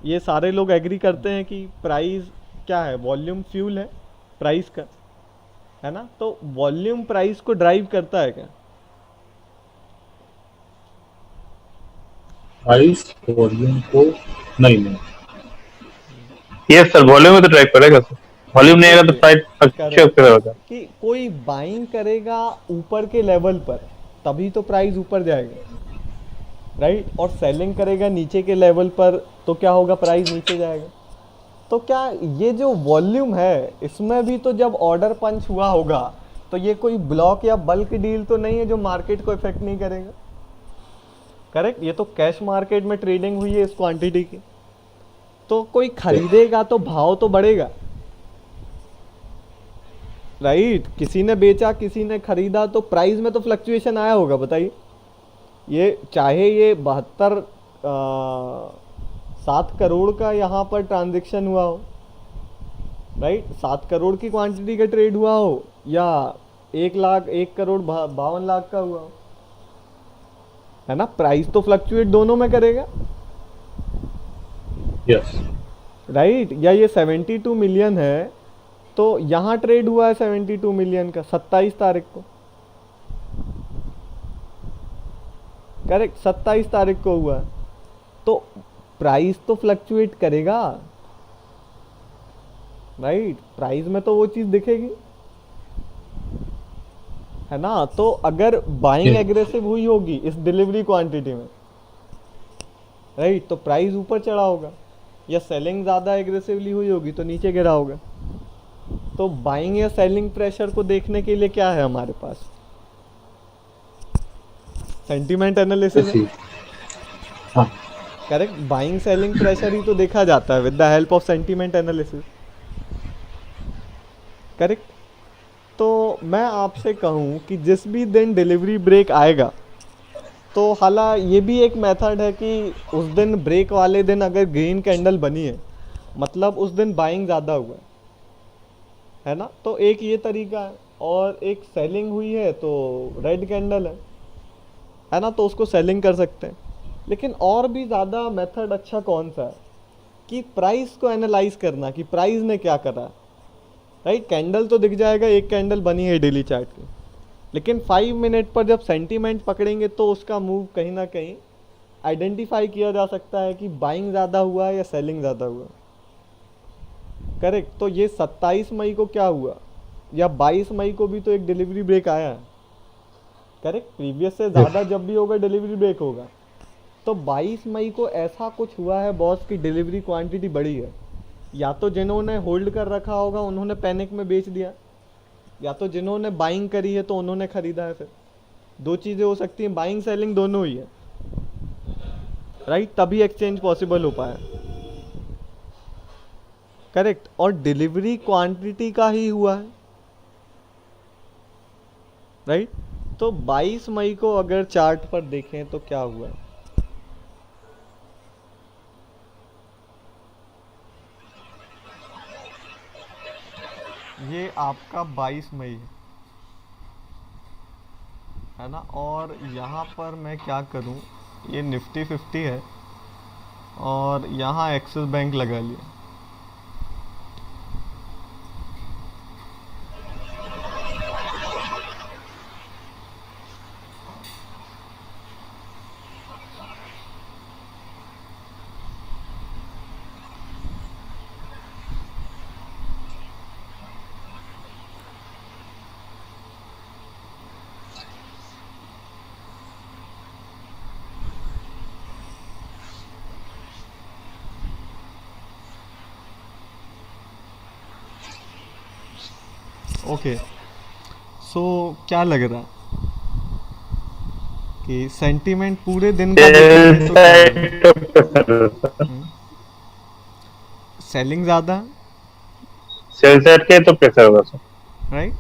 ये सारे लोग एग्री करते हैं कि प्राइस क्या है, वॉल्यूम फ्यूल है प्राइस का, है ना। तो वॉल्यूम प्राइस को ड्राइव करता है क्या? प्राइस वॉल्यूम को नहीं नहीं। यस सर, वॉल्यूम में तो ट्रैक करेगा सर, वॉल्यूम नहीं आएगा तो ओके, प्राइस फ्लक्चुएट करेक्ट, करेगा। कि कोई बाइंग करेगा ऊपर के लेवल पर तभी तो प्राइस ऊपर जाएगा, राइट, और सेलिंग करेगा नीचे के लेवल पर तो क्या होगा, प्राइस नीचे जाएगा। तो क्या ये जो वॉल्यूम है इसमें भी तो जब ऑर्डर पंच हुआ होगा तो ये कोई ब्लॉक या बल्क डील तो नहीं है जो मार्केट को इफेक्ट नहीं करेगा, करेक्ट। ये तो कैश मार्केट में ट्रेडिंग हुई है इस क्वांटिटी की, तो कोई खरीदेगा तो भाव तो बढ़ेगा, राइट। किसी ने बेचा किसी ने खरीदा तो प्राइस में तो फ्लक्चुएशन आया होगा, बताइए। ये चाहे ये 7 करोड़ का यहाँ पर ट्रांजैक्शन हुआ हो, राइट, 7 करोड़ की क्वांटिटी का ट्रेड हुआ हो, या 1 करोड़ 52 लाख का हुआ हो, है ना, प्राइस तो फ्लक्चुएट दोनों में करेगा, यस, राइट। या ये 72 मिलियन है तो यहाँ ट्रेड हुआ है 72 मिलियन का 27 तारीख को, करेक्ट, 27 तारीख को हुआ है, तो प्राइस तो फ्लक्चुएट करेगा, राइट, प्राइस में तो वो चीज़ दिखेगी, है ना। तो अगर बाइंग Yes. एग्रेसिव हुई होगी इस डिलीवरी क्वांटिटी में, राइट, तो प्राइस ऊपर चढ़ा होगा, या सेलिंग ज़्यादा एग्रेसिवली हुई होगी तो नीचे गिरा होगा। तो बाइंग या सेलिंग प्रेशर को देखने के लिए क्या है हमारे पास, सेंटीमेंट एनालिसिस I है। see. हाँ, करेक्ट, बाइंग सेलिंग प्रेशर ही तो देखा जाता है with the help of sentiment analysis. Correct. तो मैं आपसे कहूँ कि जिस भी दिन डिलीवरी ब्रेक आएगा, तो हालांकि ये भी एक मेथड है कि उस दिन ब्रेक वाले दिन अगर ग्रीन कैंडल बनी है, मतलब उस दिन बाइंग ज़्यादा हुआ है ना, तो एक ये तरीका है। और एक सेलिंग हुई है तो रेड कैंडल है ना, तो उसको सेलिंग कर सकते हैं। लेकिन और भी ज़्यादा मेथड अच्छा कौन सा है कि प्राइस को एनालाइज करना कि प्राइस ने क्या करा, राइट। कैंडल तो दिख जाएगा, एक कैंडल बनी है डेली चार्ट की, लेकिन 5 मिनट पर जब सेंटीमेंट पकड़ेंगे तो उसका मूव कहीं ना कहीं आइडेंटिफाई किया जा सकता है कि बाइंग ज़्यादा हुआ है या सेलिंग ज़्यादा हुआ। करेक्ट। तो ये 27 मई को क्या हुआ, या 22 मई को भी तो एक डिलीवरी ब्रेक आया है। करेक्ट, प्रीवियस से ज़्यादा जब भी होगा डिलीवरी ब्रेक होगा। तो 22 मई को ऐसा कुछ हुआ है बॉस की डिलीवरी क्वांटिटी बढ़ी है, या तो जिन्होंने होल्ड कर रखा होगा उन्होंने पैनिक में बेच दिया, या तो जिन्होंने बाइंग करी है तो उन्होंने खरीदा है। फिर दो चीज़ें हो सकती हैं, बाइंग सेलिंग दोनों ही है, राइट, तभी एक्सचेंज पॉसिबल हो पाया। करेक्ट। और डिलीवरी क्वांटिटी का ही हुआ है, राइट। तो 22 मई को अगर चार्ट पर देखें तो क्या हुआ है, ये आपका 22 मई है ना। और यहाँ पर मैं क्या करूँ, ये निफ्टी 50 है और यहाँ एक्सिस बैंक लगा लिया। ओके, सो क्या लग रहा है कि सेंटीमेंट पूरे दिन का देखेंगे तो क्या होगा? सेलिंग ज़्यादा, सेल साइड के तो प्रेशर होगा sir. Right,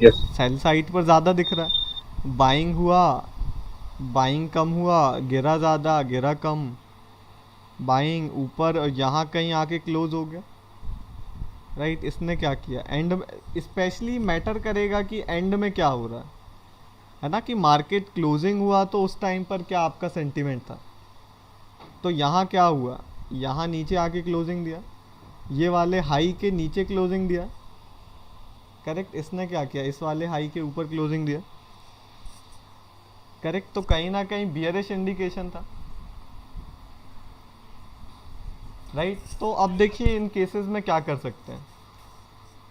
yes. Sell side पर ज़्यादा दिख रहा है। बाइंग हुआ, बाइंग कम हुआ, गिरा ज़्यादा, गिरा कम, बाइंग ऊपर, यहाँ कहीं आके क्लोज हो गया, राइट। इसने क्या किया एंड में, स्पेशली मैटर करेगा कि एंड में क्या हो रहा है ना, कि मार्केट क्लोजिंग हुआ तो उस टाइम पर क्या आपका सेंटीमेंट था। तो यहाँ क्या हुआ, यहाँ नीचे आके क्लोजिंग दिया, ये वाले हाई के नीचे क्लोजिंग दिया। करेक्ट, इसने क्या किया, इस वाले हाई के ऊपर क्लोजिंग दिया। करेक्ट, तो कहीं ना कहीं बियरिश इंडिकेशन था, राइट। तो अब देखिए इन केसेस में क्या कर सकते हैं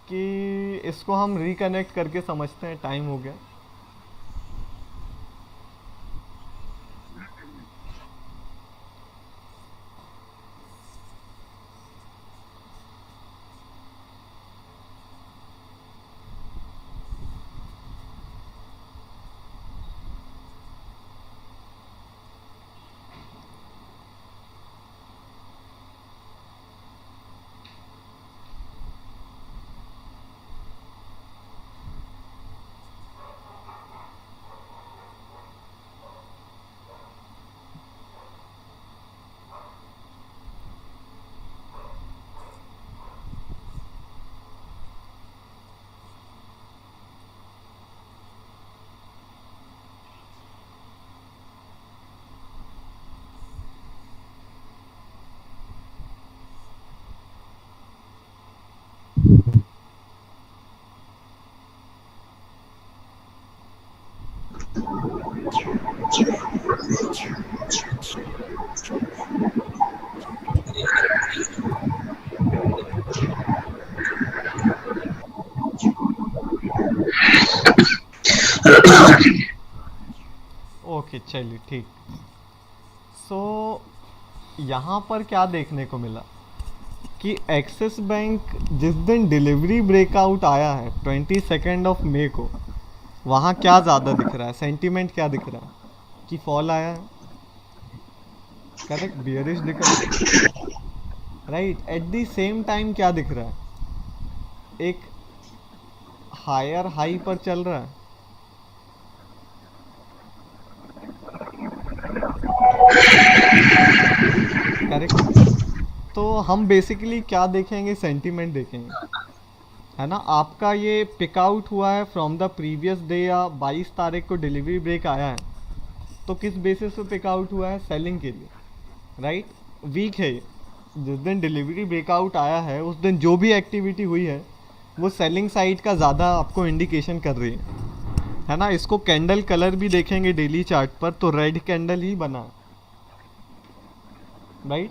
कि इसको हम रिकनेक्ट करके समझते हैं, टाइम हो गया। ओके चलिए ठीक। सो यहाँ पर क्या देखने को मिला कि एक्सिस बैंक जिस दिन डिलीवरी ब्रेकआउट आया है 22 को, वहाँ क्या ज़्यादा दिख रहा है, सेंटीमेंट क्या दिख रहा है कि फॉल आया है, करेक्ट, बियरिश दिख रहा है, right. At the same time क्या दिख रहा है, एक हायर हाई पर चल रहा है, करेक्ट। तो हम बेसिकली क्या देखेंगे, सेंटीमेंट देखेंगे, है ना। आपका ये पिक आउट हुआ है फ्रॉम द प्रीवियस डे या 22 तारीख को डिलीवरी ब्रेक आया है, तो किस बेसिस पे पिक आउट हुआ है, सेलिंग के लिए, राइट। वीक है ये, जिस दिन डिलीवरी ब्रेकआउट आया है उस दिन जो भी एक्टिविटी हुई है वो सेलिंग साइड का ज़्यादा आपको इंडिकेशन कर रही है ना। इसको कैंडल कलर भी देखेंगे डेली चार्ट पर तो रेड कैंडल ही बना, राइट।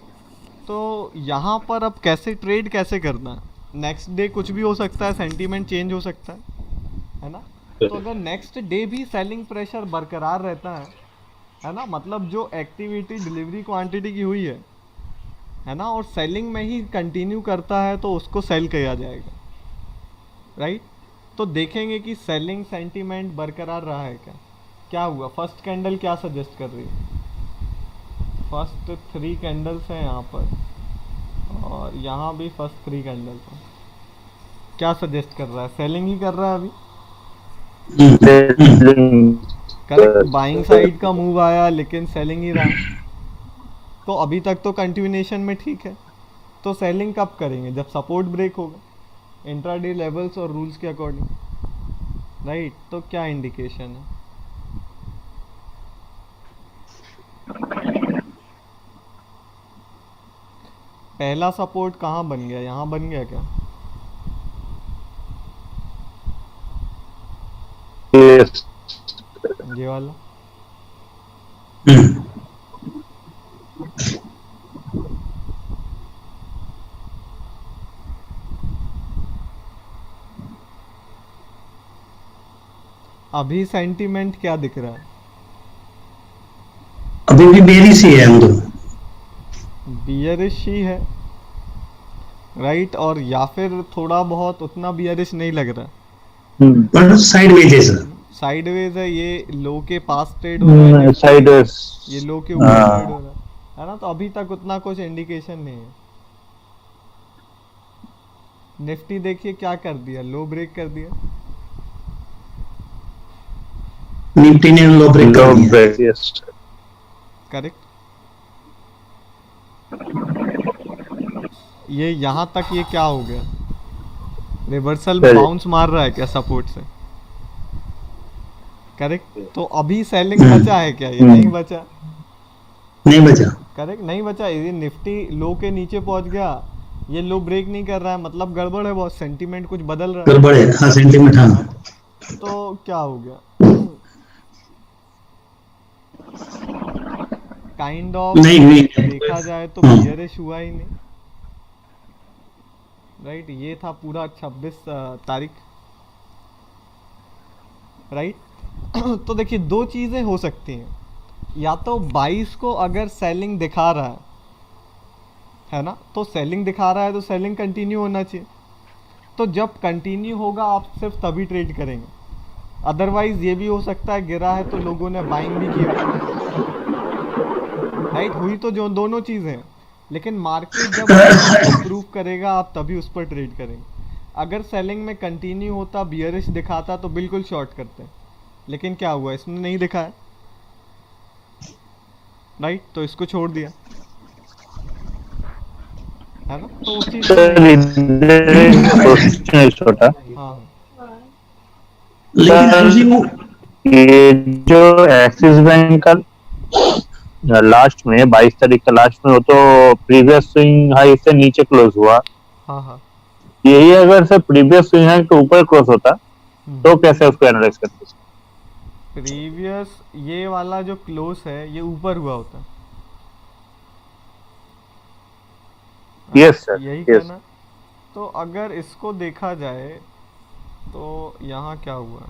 तो यहाँ पर अब कैसे ट्रेड कैसे करना, नेक्स्ट डे कुछ भी हो सकता है, सेंटीमेंट चेंज हो सकता है ना। तो अगर नेक्स्ट डे भी सेलिंग प्रेशर बरकरार रहता है ना, मतलब जो एक्टिविटी डिलीवरी क्वांटिटी की हुई है ना, और सेलिंग में ही कंटिन्यू करता है तो उसको सेल किया जाएगा, राइट। तो देखेंगे कि सेलिंग सेंटीमेंट बरकरार रहा है क्या, क्या हुआ। फर्स्ट कैंडल क्या सजेस्ट कर रही है, फर्स्ट 3 कैंडल्स हैं यहाँ पर और यहाँ भी फर्स्ट 3 कैंडल्स हैं, क्या सजेस्ट कर रहा है, सेलिंग ही कर रहा है अभी, करेक्ट। बाइंग साइड का मूव आया लेकिन सेलिंग ही रहा, तो अभी तक तो कंटिन्यूएशन में ठीक है। तो सेलिंग कब करेंगे, जब सपोर्ट ब्रेक होगा इंट्राडे लेवल्स और रूल्स के अकॉर्डिंग, राइट। तो क्या इंडिकेशन है, पहला सपोर्ट कहाँ बन गया, यहाँ बन गया क्या, ये वाला, अभी सेंटीमेंट क्या दिख रहा है, अभी भी बेरिश ही है हम दोनों, बियरिश ही है, राइट। और या फिर थोड़ा बहुत उतना बियरिश नहीं लग रहा, पर साइडवेज है सर, साइडवेज है, ये लो के पास ट्रेड हो रहा है, साइडवेज, ये लो के ऊपर ट्रेड हो रहा है ना। तो अभी तक उतना कुछ इंडिकेशन नहीं है। निफ्टी देखिए क्या कर दिया, लो ब्रेक कर दिया, निफ्टी ने लो ब्रेक कर दिया, करेक्ट। ये यहाँ तक ये क्या हो गया, रिवर्सल बाउंस मार रहा है क्या सपोर्ट से, करेक्ट। तो अभी सेलिंग बचा है क्या, ये नहीं बचा, नहीं बचा, करेक्ट, नहीं बचा। ये निफ्टी लो के नीचे पहुंच गया, ये लो ब्रेक नहीं कर रहा है, मतलब गड़बड़ है बहुत, सेंटीमेंट कुछ बदल रहा है, गड़बड़ है, हाँ सेंटीमेंट, हाँ। तो क्या हो गया, काइंड ऑफ नहीं देखा जाए तो बियरिश हुआ ही नहीं, राइट। ये था पूरा 26 तारीख, राइट। तो देखिए दो चीज़ें हो सकती हैं, या तो 22 को अगर सेलिंग दिखा रहा है ना, तो सेलिंग दिखा रहा है तो सेलिंग कंटिन्यू होना चाहिए, तो जब कंटिन्यू होगा आप सिर्फ तभी ट्रेड करेंगे। अदरवाइज ये भी हो सकता है गिरा है तो लोगों ने बाइंग भी की, राइट। हुई तो जो दोनों चीज़ें हैं, लेकिन मार्केट जब प्रूव करेगा आप तभी उस पर ट्रेड करेंगे। अगर सेलिंग में कंटिन्यू होता, बियरिश दिखाता तो बिल्कुल शॉर्ट करते, लेकिन क्या हुआ, इसने नहीं दिखाया, राइट। तो इसको छोड़ दिया, है ना। तो उस चीज छोटा, हाँ, लेकिन ये जो एक्सिस बैंक का लास्ट में 22 तारीख का लास्ट में, वो तो प्रीवियस स्विंग हाई से नीचे क्लोज हुआ, हाँ हाँ, यही अगर से प्रीवियस स्विंग हाई के ऊपर क्लोज होता तो कैसे उसको एनालाइज करते, प्रीवियस ये वाला जो क्लोज है ये ऊपर हुआ होता, यस सर, यही यस। कहना। तो अगर इसको देखा जाए तो यहाँ क्या हुआ,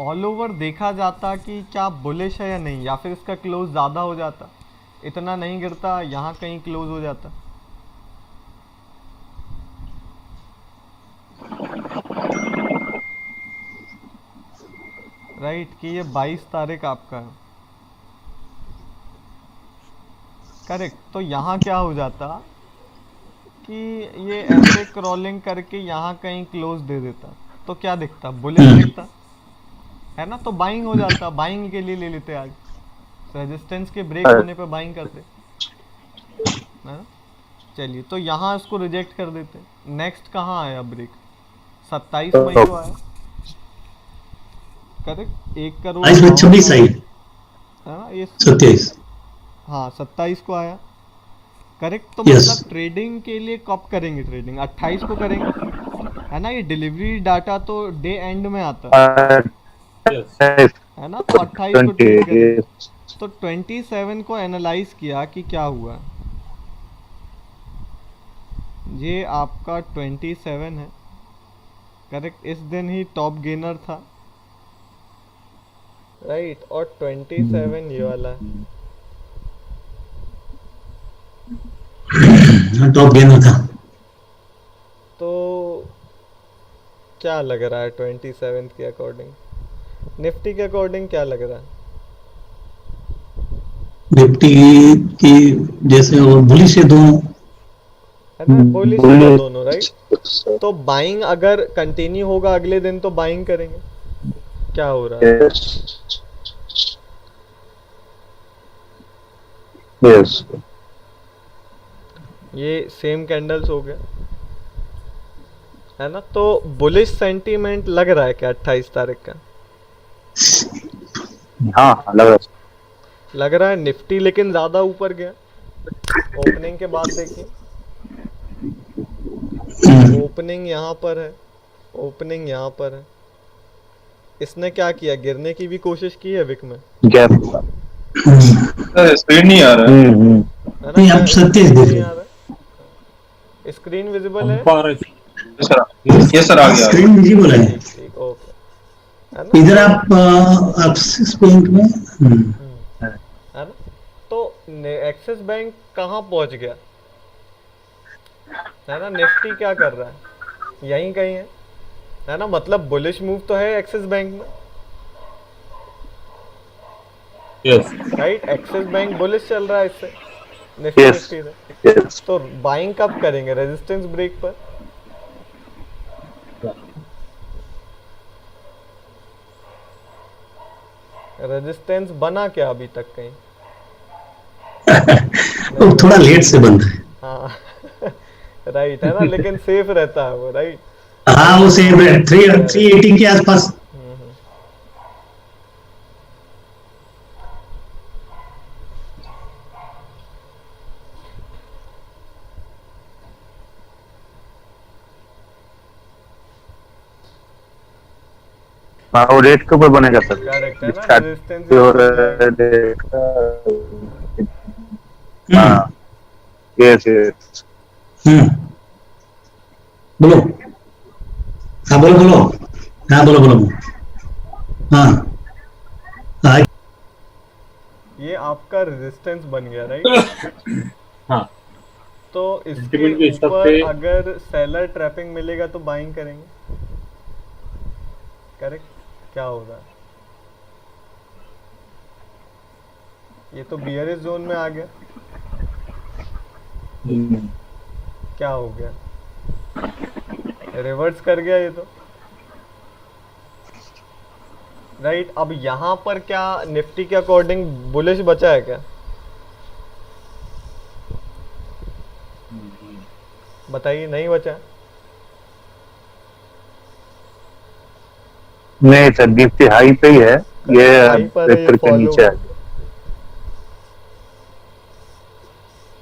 ऑल ओवर देखा जाता कि क्या बुलिश है या नहीं, या फिर इसका क्लोज ज़्यादा हो जाता, इतना नहीं गिरता, यहाँ कहीं क्लोज हो जाता। राइट कि ये 22 तारीख आपका है, करेक्ट। तो यहाँ क्या हो जाता कि ये ऐसे क्रॉलिंग करके यहाँ कहीं क्लोज दे देता, तो क्या दिखता, बुलिश दिखता है ना, तो बाइंग हो जाता, बाइंग के लिए ले लेते आज, रेजिस्टेंस के ब्रेक होने पे बाइंग करते है ना। चलिए तो यहाँ इसको रिजेक्ट कर देते। नेक्स्ट कहाँ आया ब्रेक, 27 मई को आया, करेक्ट। 1 करोड़ 26 आई, है ना ये, 27। हाँ 27 को आया, करेक्ट। तो Yes. मतलब ट्रेडिंग के लिए कब करेंगे ट्रेडिंग, 28 को करेंगे, है ना। ये डिलीवरी डाटा तो डे एंड में आता है ना, तो 28 को ट्रेड करेंगे। तो 27 को एनालाइज किया कि क्या हुआ, ये आपका 27 है, करेक्ट। इस दिन ही टॉप गेनर था, राइट। और 27 ये वाला है, टॉप गेनर था। तो क्या लग रहा है 27 के अकॉर्डिंग, निफ्टी के अकॉर्डिंग क्या लग रहा है? निफ्टी की जैसे और बुलिश है दोनों, है ना, बुलिश है दोनों, राइट। तो बाइंग अगर कंटिन्यू होगा अगले दिन तो बाइंग करेंगे, क्या हो रहा है? यस, ये सेम कैंडल्स हो गया, है ना। तो बुलिश सेंटीमेंट लग रहा है क्या 28 तारीख का? हाँ लग रहा है निफ्टी लेकिन ज्यादा ऊपर गया ओपनिंग के बाद। देखिए ओपनिंग यहाँ पर है, ओपनिंग यहाँ पर है, इसने क्या किया, गिरने की भी कोशिश की है विक में, गैप स्क्रीन नहीं आ रहा है। है नहीं ना। आप 27 देख रहे, स्क्रीन विजिबल है, ये सर आ गया। स्क्रीन विजिबल है। ठीक ठीक ओके, है ना। इधर आप 6 पॉइंट में है ना। तो एक्सिस बैंक कहाँ पहुंच गया, है ना। निफ्टी क्या कर रहा है, यहीं कहीं है ना। मतलब बुलिश मूव तो है एक्सिस बैंक में, yes right. Axis bank bullish चल रहा है इससे, निफ्टी Yes. निफ्टी से। तो बाइंग कब करेंगे, रेजिस्टेंस ब्रेक पर। रेजिस्टेंस बना क्या अभी तक कहीं? वो थोड़ा लेट से बन रहा है। हाँ राइट, है ना, लेकिन सेफ रहता है वो, राइट। हाँ वो सेम है, 380 के आसपास। हाँ वो रेट के ऊपर बनेगा सर, करेक्ट, है ना, Start रेजिस्टेंस भी हो रहा है rate का। हाँ यस यस, बोलो, हाँ बोलो बोलो, हाँ बोलो बोलो, हाँ हाँ ये आपका रेजिस्टेंस बन गया, राइट। हाँ तो Sentiment के इसके हिसाब ऊपर से- अगर सेलर ट्रैपिंग मिलेगा तो बाइंग करेंगे, करेक्ट। क्या होगा, ये तो बियरिश जोन में आ गया, क्या हो गया, रिवर्स कर गया ये तो, राइट। अब यहाँ पर क्या निफ्टी के अकॉर्डिंग बुलिश बचा है क्या, बताइए, नहीं बचा। नहीं सर, निफ्टी हाई पे ही है, ये हाई पर है, ब्रेक ये करके follow नीचे है।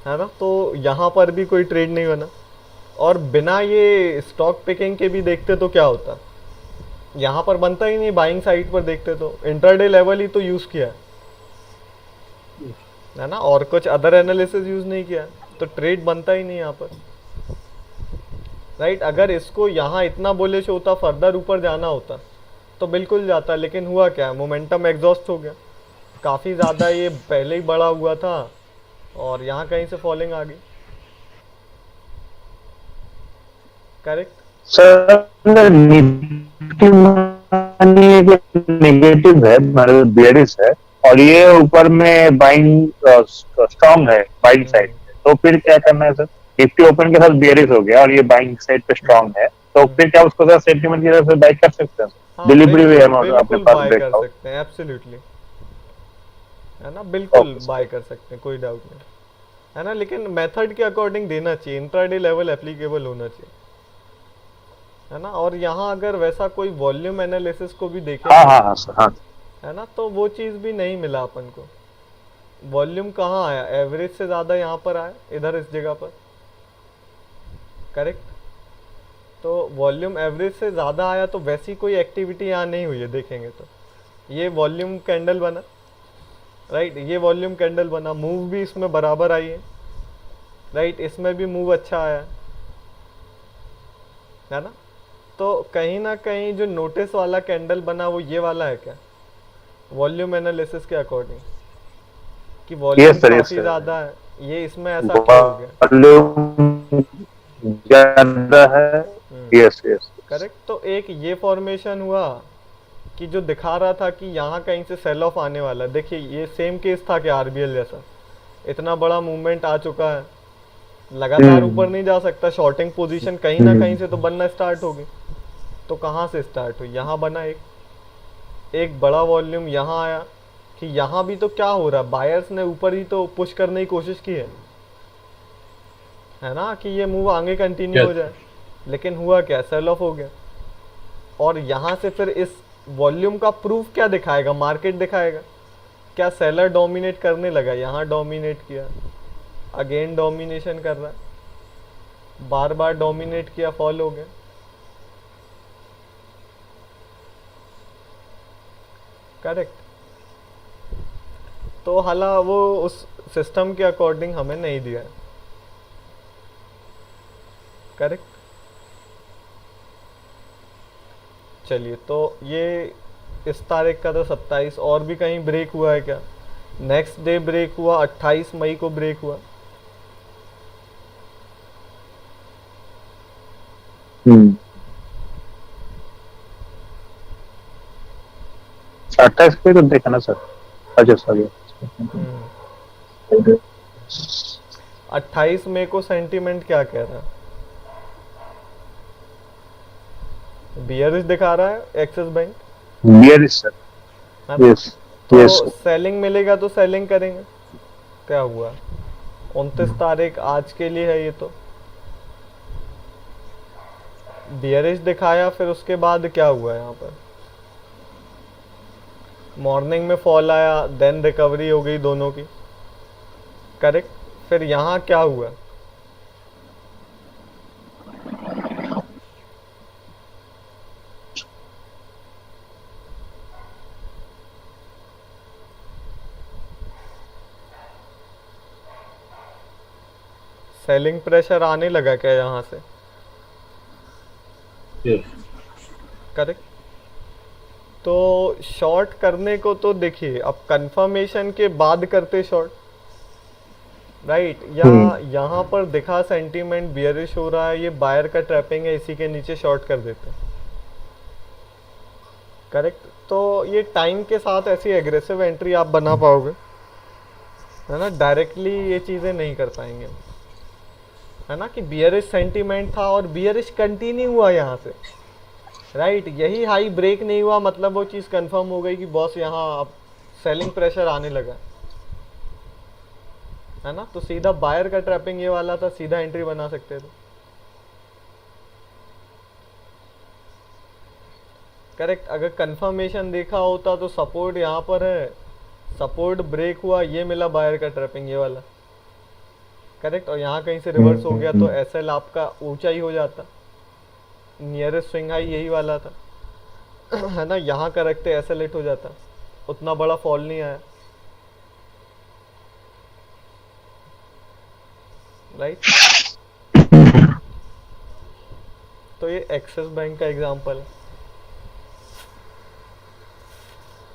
है ना। तो यहाँ पर भी कोई ट्रेड नहीं बना, और बिना ये स्टॉक पिकिंग के भी देखते तो क्या होता, यहाँ पर बनता ही नहीं, बाइंग साइड पर देखते तो इंटरडे लेवल ही तो यूज किया है ना, और कुछ अदर एनालिसिस यूज नहीं किया, तो ट्रेड बनता ही नहीं यहाँ पर, राइट। अगर इसको यहाँ इतना बुलिश होता, फर्दर ऊपर जाना होता, तो बिल्कुल जाता, लेकिन हुआ क्या, मोमेंटम एग्जॉस्ट हो गया, काफ़ी ज़्यादा ये पहले ही बड़ा हुआ था और यहाँ कहीं से फॉलिंग आ गई। करेक्ट। सर निफ्टी नेगेटिव है, मतलब बेयरिश है, और ये ऊपर में बाइंग स्ट्रांग है बाइंग साइड पे, तो फिर क्या करना है सर? निफ्टी ओपन के साथ बेयरिश हो गया और ये बाइंग साइड पे स्ट्रांग है, तो फिर क्या उसको सर सेंटीमेंट की तरफ से बाई कर सकते हैं? हाँ डिलीवरी भी है बिल्कुल अपने बिल्कुल पास बाय कर ब्रेकआउट। सकते हैं, एब्सोल्युटली, है ना, बिल्कुल ओके बाय कर सकते हैं, कोई डाउट नहीं, है ना, लेकिन मेथड के अकॉर्डिंग देना चाहिए, इंट्राडे लेवल एप्लीकेबल होना चाहिए, है ना। और यहाँ अगर वैसा कोई वॉल्यूम एनालिसिस को भी देखें, हाँ हाँ हाँ सर, हाँ है ना, तो वो चीज़ भी नहीं मिला अपन को। वॉल्यूम कहाँ आया, एवरेज से ज़्यादा यहाँ पर आया, इधर इस जगह पर। करेक्ट। तो वॉल्यूम एवरेज से ज़्यादा आया तो वैसी कोई एक्टिविटी यहाँ नहीं हुई है, देखेंगे तो ये वॉल्यूम कैंडल बना, राइट, ये वॉल्यूम कैंडल बना, मूव भी इसमें बराबर आई है, राइट, इसमें भी मूव अच्छा आया है ना। तो कहीं ना कहीं जो नोटिस वाला कैंडल बना वो ये वाला है क्या, वॉल्यूम एनालिसिस के अकॉर्डिंग, कि वॉल्यूम Yes, sir, yes, काफ़ी sir. ज़्यादा है, ये इसमें ऐसा क्या हो गया। वॉल्यूम ज्यादा है, यस यस। करेक्ट। तो एक ये फॉर्मेशन हुआ कि जो दिखा रहा था कि यहाँ कहीं से सेल ऑफ आने वाला है, देखिए ये सेम केस था कि आरबीएल जैसा, इतना बड़ा मूवमेंट आ चुका है, लगातार ऊपर नहीं जा सकता, शॉर्टिंग पोजीशन कहीं ना कहीं से तो बनना स्टार्ट होगी। तो कहाँ से स्टार्ट हुई, यहाँ बना एक बड़ा वॉल्यूम, यहाँ आया कि यहाँ भी तो क्या हो रहा है, बायर्स ने ऊपर ही तो पुश करने की कोशिश की है ना, कि ये मूव आगे कंटिन्यू हो जाए, लेकिन हुआ क्या, सेल ऑफ हो गया। और यहाँ से फिर इस वॉल्यूम का प्रूफ क्या दिखाएगा, मार्केट दिखाएगा क्या, सेलर डोमिनेट करने लगा, यहाँ डोमिनेट किया, अगेन डोमिनेशन कर रहा है, बार बार डोमिनेट किया, फॉल हो गया। करेक्ट। तो हालां वो उस सिस्टम के अकॉर्डिंग हमें नहीं दिया है। करेक्ट। चलिए, तो ये इस तारीख का तो 27, और भी कहीं ब्रेक हुआ है क्या, नेक्स्ट डे ब्रेक हुआ, 28 मई को ब्रेक हुआ। 28 पे तो देखा ना सर, अच्छा सॉरी। 28 मई को सेंटीमेंट क्या कह रहा है, बियरिश दिखा रहा है axis bank, bearish sir, yes तो यस। सेलिंग मिलेगा तो सेलिंग करेंगे। क्या हुआ, 29 तारीख आज के लिए है, ये तो बियरिश दिखाया, फिर उसके बाद क्या हुआ, यहाँ पर मॉर्निंग में फॉल आया, देन रिकवरी हो गई दोनों की। करेक्ट। फिर यहाँ क्या हुआ, सेलिंग प्रेशर आने लगा क्या यहाँ से। करेक्ट। तो शॉर्ट करने को तो देखिए, अब कंफर्मेशन के बाद करते शॉर्ट, राइट, या यहाँ पर दिखा सेंटीमेंट बियरिश हो रहा है, ये बायर का ट्रैपिंग है, इसी के नीचे शॉर्ट कर देते हैं। करेक्ट। तो ये टाइम के साथ ऐसी एग्रेसिव एंट्री आप बना पाओगे, है ना, डायरेक्टली ये चीज़ें नहीं कर पाएंगे, है ना, कि बियरिश सेंटीमेंट था और बियरिश कंटिन्यू हुआ यहाँ से, राइट, यही हाई ब्रेक नहीं हुआ, मतलब वो चीज़ कंफर्म हो गई कि बॉस यहाँ अब सेलिंग प्रेशर आने लगा, है ना। तो सीधा बायर का ट्रैपिंग ये वाला था, सीधा एंट्री बना सकते थे। करेक्ट। अगर कंफर्मेशन देखा होता तो सपोर्ट यहाँ पर है, सपोर्ट ब्रेक हुआ, ये मिला बायर का ट्रैपिंग ये वाला। करेक्ट। और यहाँ कहीं से रिवर्स हो गया तो एसएल आपका ऊंचा ही हो जाता, नियरेस्ट स्विंग हाई यही वाला था, है ना, यहाँ का रखते एसएल हिट हो जाता, उतना बड़ा फॉल नहीं आया, राइट। तो ये एक्सिस बैंक का एग्जांपल है।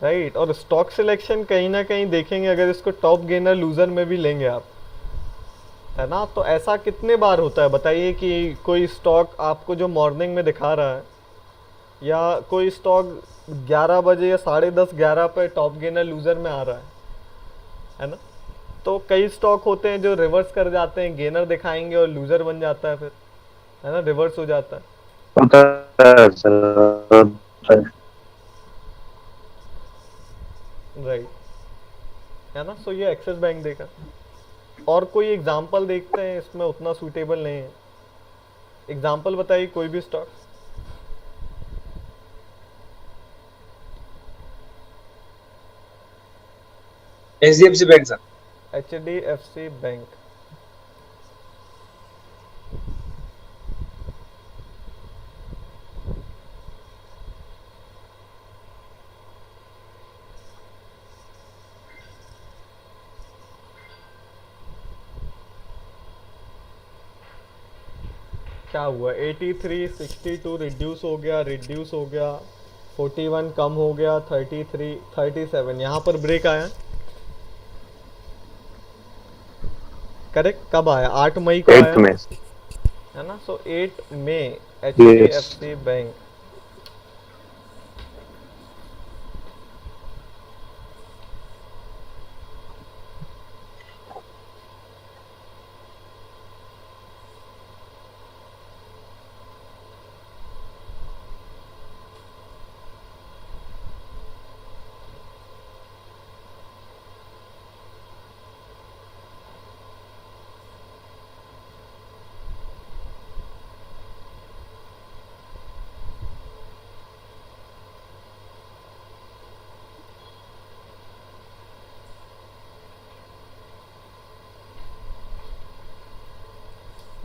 राइट। और स्टॉक सिलेक्शन कहीं ना कहीं देखेंगे, अगर इसको टॉप गेनर लूजर में भी लेंगे आप, है ना, तो ऐसा कितने बार होता है बताइए कि कोई स्टॉक आपको जो मॉर्निंग में दिखा रहा है, या कोई स्टॉक 11 बजे या 10:30 11 पे टॉप गेनर लूजर में आ रहा है ना। तो कई स्टॉक होते हैं जो रिवर्स कर जाते हैं, गेनर दिखाएंगे और लूजर बन जाता है, फिर है ना, रिवर्स हो जाता है। होता है सर, होता है। राइट, है ना। सो ये एक्सिस बैंक देखा। और कोई एग्जांपल देखते हैं, इसमें उतना सूटेबल नहीं है। एग्जांपल बताइए कोई भी stock. HDFC bank sir. HDFC bank, क्या हुआ? 83 62 रिड्यूस हो गया, 41 कम हो गया, 33 37, यहाँ पर ब्रेक आया। करेक्ट, कब आया? 8 मई को 8 आया, में। है ना। सो 8 मई HDFC बैंक।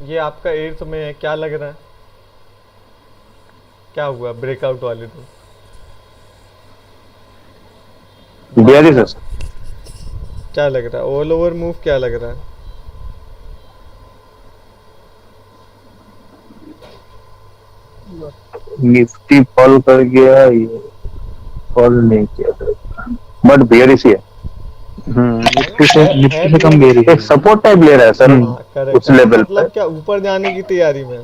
ये आपका 8th में है, क्या लग रहा है? क्या हुआ ब्रेकआउट वाले दिन? बेयरिश है सर। क्या लग रहा है? ऑल ओवर मूव क्या लग रहा है? निफ्टी फॉल कर गया, ये फॉल नहीं किया सर, बट बेयरिश ही है। निफ्टी से है कम बेरी है। एक सपोर्ट टाइप ले रहा है सर हाँ करेक्ट, उस लेवल मतलब पर। क्या ऊपर जाने की तैयारी में है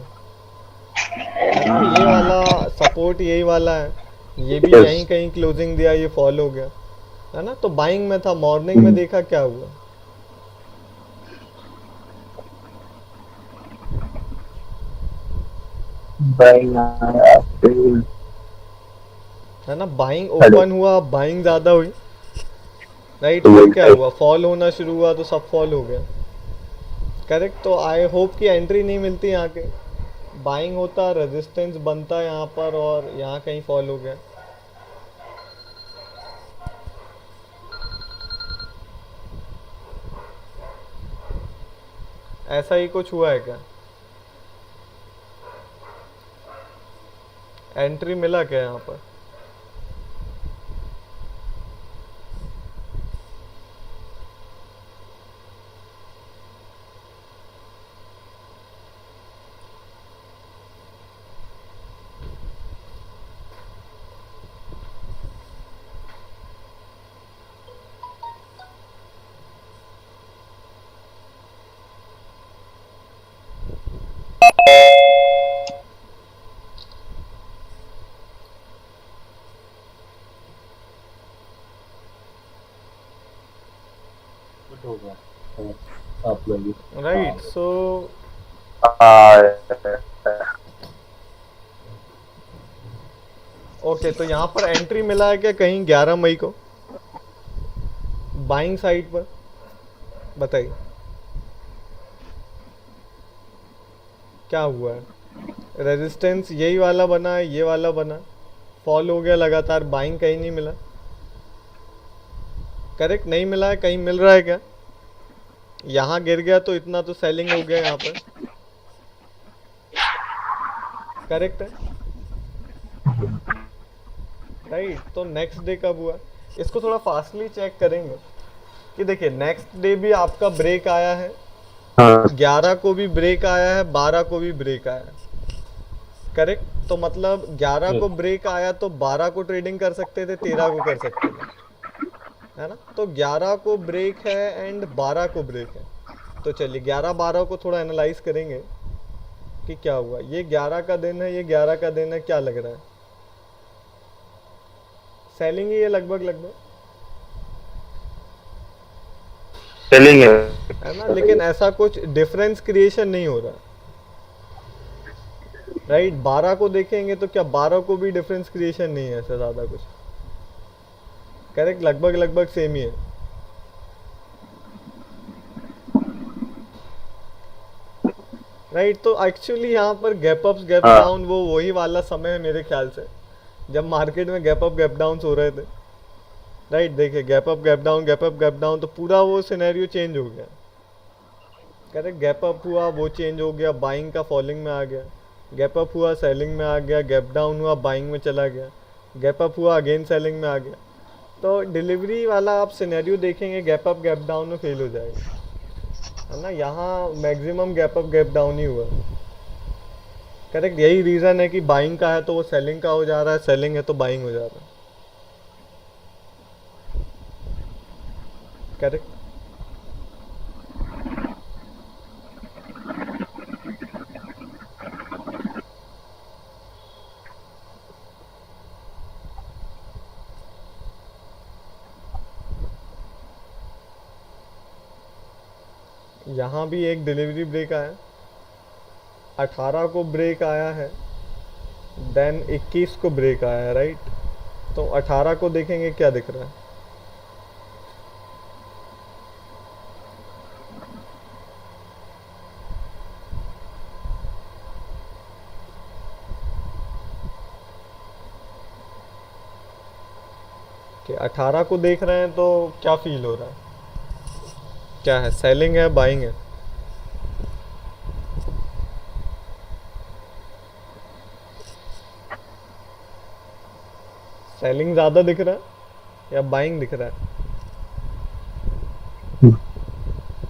ना। ये वाला सपोर्ट यही वाला है, ये भी Yes. यहीं कहीं क्लोजिंग दिया, ये फॉल हो गया, है ना। तो बाइंग में था, मॉर्निंग में देखा क्या हुआ, है ना। बाइंग ओपन हुआ, बाइंग ज्यादा हुई, राइट। फिर क्या हुआ? फॉल होना शुरू हुआ, तो सब फॉल हो गया। करेक्ट। तो आई होप कि एंट्री नहीं मिलती यहाँ के, बाइंग होता, रेजिस्टेंस बनता यहाँ पर, और यहाँ कहीं फॉल हो गया। ऐसा ही कुछ हुआ है क्या? एंट्री मिला क्या यहाँ पर? होगा आप लोग। राइट। सो ओके, तो यहाँ पर एंट्री मिला है क्या कहीं 11 मई को बाइंग साइड पर? बताइए क्या हुआ है? रेजिस्टेंस यही वाला बना है, ये वाला बना, फॉल हो गया लगातार, बाइंग कहीं नहीं मिला। करेक्ट, नहीं मिला है, कहीं मिल रहा है क्या? यहाँ गिर गया तो इतना तो सेलिंग हो गया यहाँ पर। करेक्ट है, राइट। तो नेक्स्ट डे कब हुआ, इसको थोड़ा फास्टली चेक करेंगे कि देखिए नेक्स्ट डे भी आपका ब्रेक आया है, 11 को भी ब्रेक आया है, 12 को भी ब्रेक आया है। करेक्ट। तो मतलब 11 को ब्रेक आया तो 12 को ट्रेडिंग कर सकते थे, 13 को कर सकते थे, है ना। तो 11 को ब्रेक है एंड 12 को ब्रेक है। तो चलिए 11 12 को थोड़ा एनालाइज करेंगे कि क्या हुआ। ये 11 का दिन है, ये 11 का दिन है, क्या लग रहा है? सेलिंग ही है लगभग लगभग, सेलिंग है ना। लेकिन ऐसा कुछ डिफरेंस क्रिएशन नहीं हो रहा, राइट। 12 को देखेंगे तो क्या 12 को भी डिफरेंस क्रिएशन नहीं है ऐसा ज़्यादा कुछ, करेक्ट। लगभग लगभग सेम ही है, राइट। तो एक्चुअली यहाँ पर गैप अप्स गैप हाँ। डाउन वो वही वाला समय है मेरे ख्याल से, जब मार्केट में गैप अप गैप डाउन हो रहे थे, राइट। देखिए gap up gap down, gap up gap down, तो पूरा वो सिनेरियो चेंज हो गया, करेक्ट। गैप अप हुआ वो चेंज हो गया, बाइंग का फॉलिंग में आ गया, गैप अप हुआ सेलिंग में आ गया, गैप डाउन हुआ बाइंग में चला गया, गैप अप हुआ अगेन सेलिंग में आ गया। तो डिलीवरी वाला आप सिनेरियो देखेंगे गैप अप गैप डाउन में फेल हो जाएगा, है ना। यहाँ maximum gap up gap down ही हुआ, करेक्ट। यही रीज़न है कि बाइंग का है तो वो सेलिंग का हो जा रहा है, सेलिंग है तो बाइंग हो जा रहा है, करेक्ट। यहाँ भी एक डिलीवरी ब्रेक आया, 18 को ब्रेक आया है, देन 21 को ब्रेक आया है, राइट। तो 18 को देखेंगे क्या दिख रहा है, कि 18 को देख रहे हैं तो क्या फील हो रहा है, क्या है, सेलिंग है बाइंग है? सेलिंग ज़्यादा दिख रहा है या बाइंग दिख रहा है?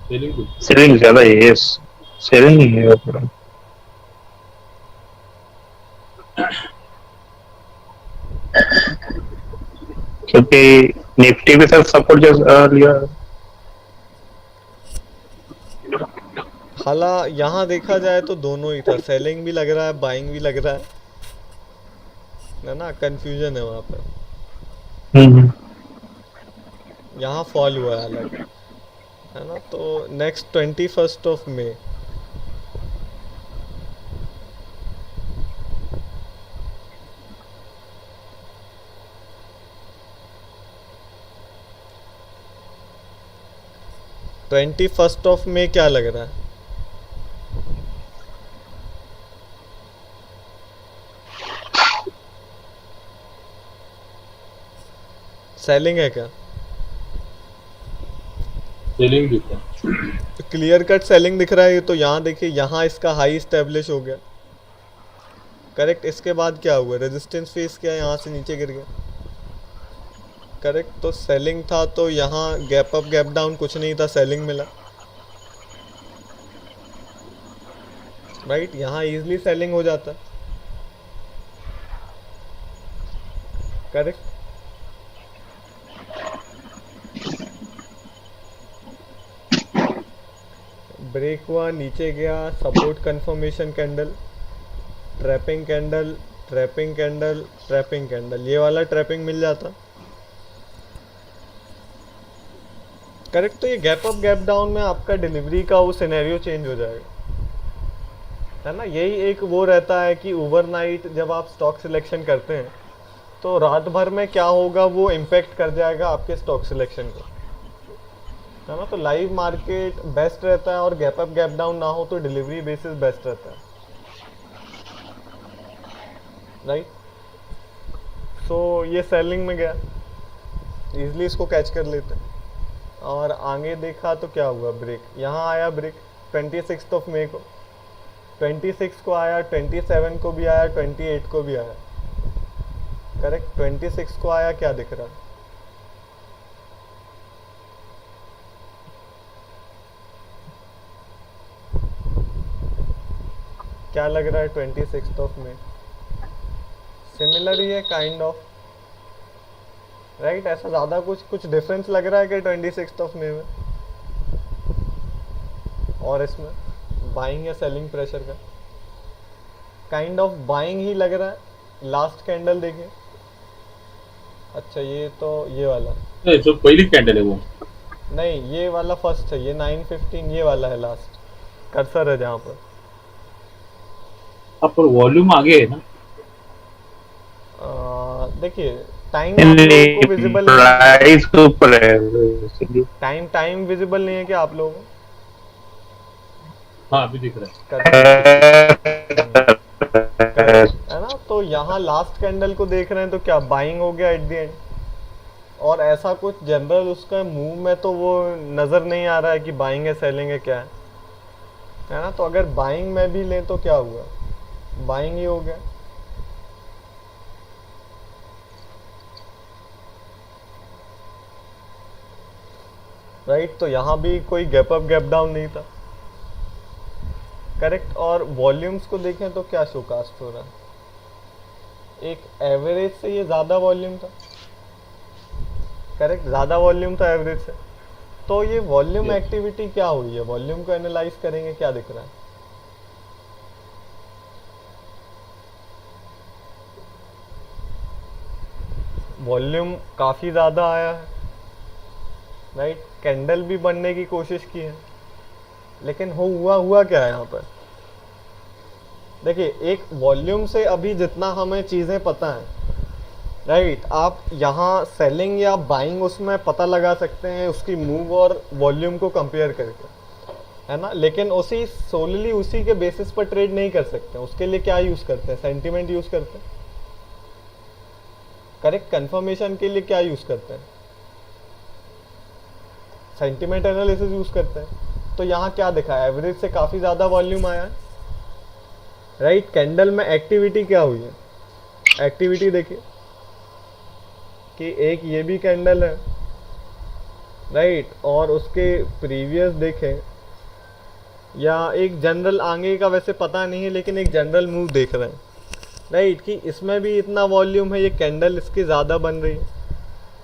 सेलिंग सेलिंग ज्यादा है, यस सेलिंग ही है पूरा। क्योंकि निफ्टी भी सर सपोर्ट जैसा लिया। हाला यहाँ देखा जाए तो दोनों ही था, सेलिंग भी लग रहा है बाइंग भी लग रहा है ना। कंफ्यूजन है वहाँ पर। हम्म। यहाँ फॉल हुआ है अलग, है ना। तो नेक्स्ट 21 मई, क्या लग रहा है? सेलिंग है क्या? सेलिंग दिखता है। क्लियर कट सेलिंग दिख रहा है। तो यहाँ देखिए, यहाँ इसका हाई स्टैब्लिश हो गया, करेक्ट। इसके बाद क्या हुआ, रेजिस्टेंस फेस किया, यहाँ से नीचे गिर गया, करेक्ट। तो सेलिंग था तो यहाँ गैप अप गैप डाउन कुछ नहीं था, सेलिंग मिला, राइट। यहाँ इजीली सेलिंग हो जाता, करेक्ट। ब्रेक हुआ, नीचे गया, support confirmation candle, trapping candle, trapping candle, trapping candle, ये वाला ट्रैपिंग मिल जाता, करेक्ट। तो ये गैप अप गैप डाउन में आपका डिलीवरी का वो सिनेरियो चेंज हो जाएगा, है ना। यही एक वो रहता है कि ओवरनाइट जब आप स्टॉक सिलेक्शन करते हैं तो रात भर में क्या होगा वो इम्पेक्ट कर जाएगा आपके स्टॉक सिलेक्शन को, है ना। तो लाइव मार्केट बेस्ट रहता है, और गैप अप गैप डाउन ना हो तो डिलीवरी बेसिस बेस्ट रहता है, राइट। सो ये सेलिंग में गया, इजीली इसको कैच कर लेते हैं। और आगे देखा तो क्या हुआ, ब्रेक यहाँ आया, ब्रेक 26 मई को, 26 को आया, 27 को भी आया, 28 को भी आया, करेक्ट। 26 को आया, क्या दिख रहा है, क्या लग रहा है 26 मई? सिमिलर ही है काइंड ऑफ, राइट। ऐसा ज़्यादा कुछ डिफरेंस लग रहा है कि 26 ऑफ मे में और इसमें बाइंग या सेलिंग प्रेशर का काइंड ऑफ बाइंग ही लग रहा है। लास्ट कैंडल देखिए, अच्छा ये तो ये वाला जो पहली कैंडल है वो नहीं, ये वाला फर्स्ट है, ये 9:15 ये वाला है लास्ट, कर्सर है जहाँ पर। अब पर वॉल्यूम आगे है ना, देखिए टाइम आप लोगों को विजिबल नहीं है, प्राइस ऊपर है, टाइम विजिबल नहीं है क्या आप लोगों को? हाँ अभी दिख रहा है। है ना, तो यहाँ लास्ट कैंडल को देख रहे हैं तो क्या बाइंग हो गया एट द एंड, और ऐसा कुछ जनरल उसका मूव में तो वो नज़र नहीं आ रहा है कि बाइंग है सेलिंग है क्या है ना। तो अगर बाइंग में भी लें तो क्या हुआ, बाइंग ही हो गया। राइट, तो यहाँ भी कोई गैप अप गैप डाउन नहीं था, करेक्ट। और वॉल्यूम्स को देखें तो क्या शोकास्ट हो रहा है, एक एवरेज से ये ज़्यादा वॉल्यूम था, करेक्ट, ज़्यादा वॉल्यूम था एवरेज से। तो ये वॉल्यूम एक्टिविटी क्या हुई है, वॉल्यूम को एनालाइज करेंगे, क्या दिख रहा है? वॉल्यूम काफ़ी ज़्यादा आया है, राइट। कैंडल भी बनने की कोशिश की है, लेकिन हुआ क्या है यहाँ पर? देखिए एक वॉल्यूम से अभी जितना हमें चीज़ें पता हैं, राइट, आप यहाँ सेलिंग या बाइंग उसमें पता लगा सकते हैं उसकी मूव और वॉल्यूम को कंपेयर करके, है ना। लेकिन उसी सोलली उसी के बेसिस पर ट्रेड नहीं कर सकते, उसके लिए क्या यूज़ करते हैं? सेंटीमेंट यूज़ करते हैं, करेक्ट। कंफर्मेशन के लिए क्या यूज़ करते हैं? सेंटीमेंट एनालिसिस यूज़ करते हैं। तो यहाँ क्या दिखा है, एवरेज से काफ़ी ज़्यादा वॉल्यूम आया है, राइट। कैंडल में एक्टिविटी क्या हुई है, एक्टिविटी देखिए कि एक ये भी कैंडल है, राइट, और उसके प्रीवियस देखें या एक जनरल आगे का वैसे पता नहीं है, लेकिन एक जनरल मूव देख रहे हैं, राइट, कि इसमें भी इतना वॉल्यूम है, ये कैंडल इसकी ज़्यादा बन रही है।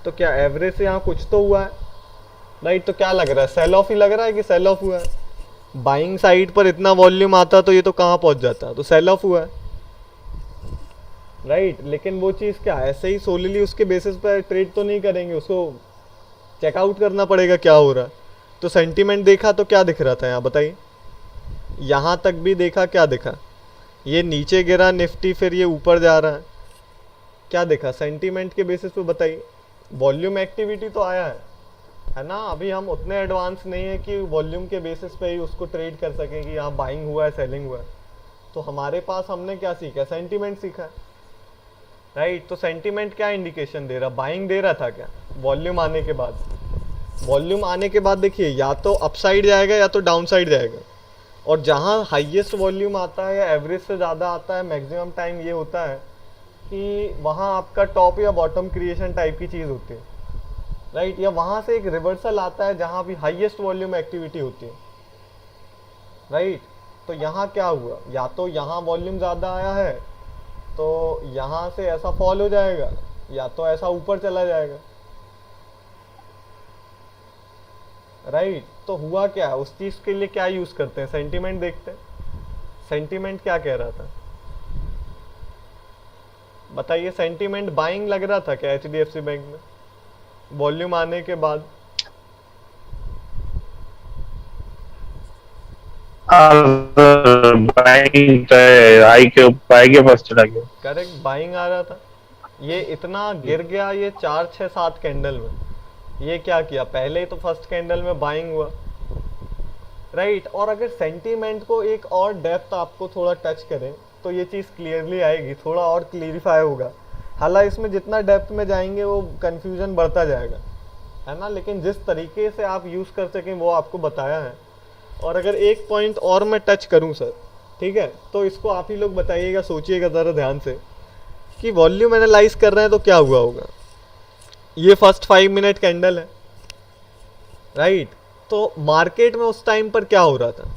तो क्या एवरेज से यहाँ कुछ तो हुआ है, राइट। तो क्या लग रहा है, सेल ऑफ ही लग रहा है कि सेल ऑफ हुआ है? बाइंग साइड पर इतना वॉल्यूम आता तो ये तो कहाँ पहुँच जाता, तो सेल ऑफ हुआ है, राइट। लेकिन वो चीज़ क्या है, ऐसे ही सोलली उसके बेसिस पर ट्रेड तो नहीं करेंगे, उसको चेकआउट करना पड़ेगा क्या हो रहा है। तो सेंटीमेंट देखा तो क्या दिख रहा था यहाँ बताइए, यहाँ तक भी देखा, क्या दिखा? ये नीचे गिरा निफ्टी, फिर ये ऊपर जा रहा है, क्या देखा सेंटीमेंट के बेसिस पे बताइए? वॉल्यूम एक्टिविटी तो आया है ना। अभी हम उतने एडवांस नहीं है कि वॉल्यूम के बेसिस पे ही उसको ट्रेड कर सकें कि यहाँ बाइंग हुआ है सेलिंग हुआ है। तो हमारे पास हमने क्या सीखा, सेंटीमेंट सीखा है, राइट। तो सेंटीमेंट क्या इंडिकेशन दे रहा, बाइंग दे रहा था क्या वॉल्यूम आने के बाद? वॉल्यूम आने के बाद देखिए या तो अपसाइड जाएगा या तो डाउन साइड जाएगा, और जहाँ हाईएस्ट वॉल्यूम आता है या एवरेज से ज़्यादा आता है, मैक्सिमम टाइम ये होता है कि वहाँ आपका टॉप या बॉटम क्रिएशन टाइप की चीज़ होती है, राइट, या वहाँ से एक रिवर्सल आता है जहाँ भी हाईएस्ट वॉल्यूम एक्टिविटी होती है, राइट। तो यहाँ क्या हुआ, या तो यहाँ वॉल्यूम ज़्यादा आया है तो यहाँ से ऐसा फॉल हो जाएगा, या तो ऐसा ऊपर चला जाएगा, राइट। तो हुआ क्या, उस चीज़ के लिए क्या यूज़ करते हैं, सेंटीमेंट देखते हैं। सेंटीमेंट क्या कह रहा था बताइए? सेंटीमेंट बाइंग लग रहा था क्या HDFC बैंक में वॉल्यूम आने के बाद? आई के पास चला गया, करेक्ट, बाइंग आ रहा था। ये इतना गिर गया, ये 4 6 7 कैंडल में ये क्या किया, पहले तो फर्स्ट कैंडल में बाइंग हुआ, राइट। और अगर सेंटीमेंट को एक और डेप्थ आपको थोड़ा टच करें तो ये चीज़ क्लियरली आएगी, थोड़ा और क्लियरिफाई होगा। हालांकि इसमें जितना डेप्थ में जाएंगे वो कन्फ्यूजन बढ़ता जाएगा, है ना। लेकिन जिस तरीके से आप यूज़ कर सकें वो आपको बताया है। और अगर एक पॉइंट और मैं टच करूं सर, ठीक है, तो इसको आप ही लोग बताइएगा, सोचिएगा ज़रा ध्यान से कि वॉल्यूम एनालाइज कर रहे हैं तो क्या हुआ होगा। ये फर्स्ट 5 मिनट कैंडल है, राइट। तो मार्केट में उस टाइम पर क्या हो रहा था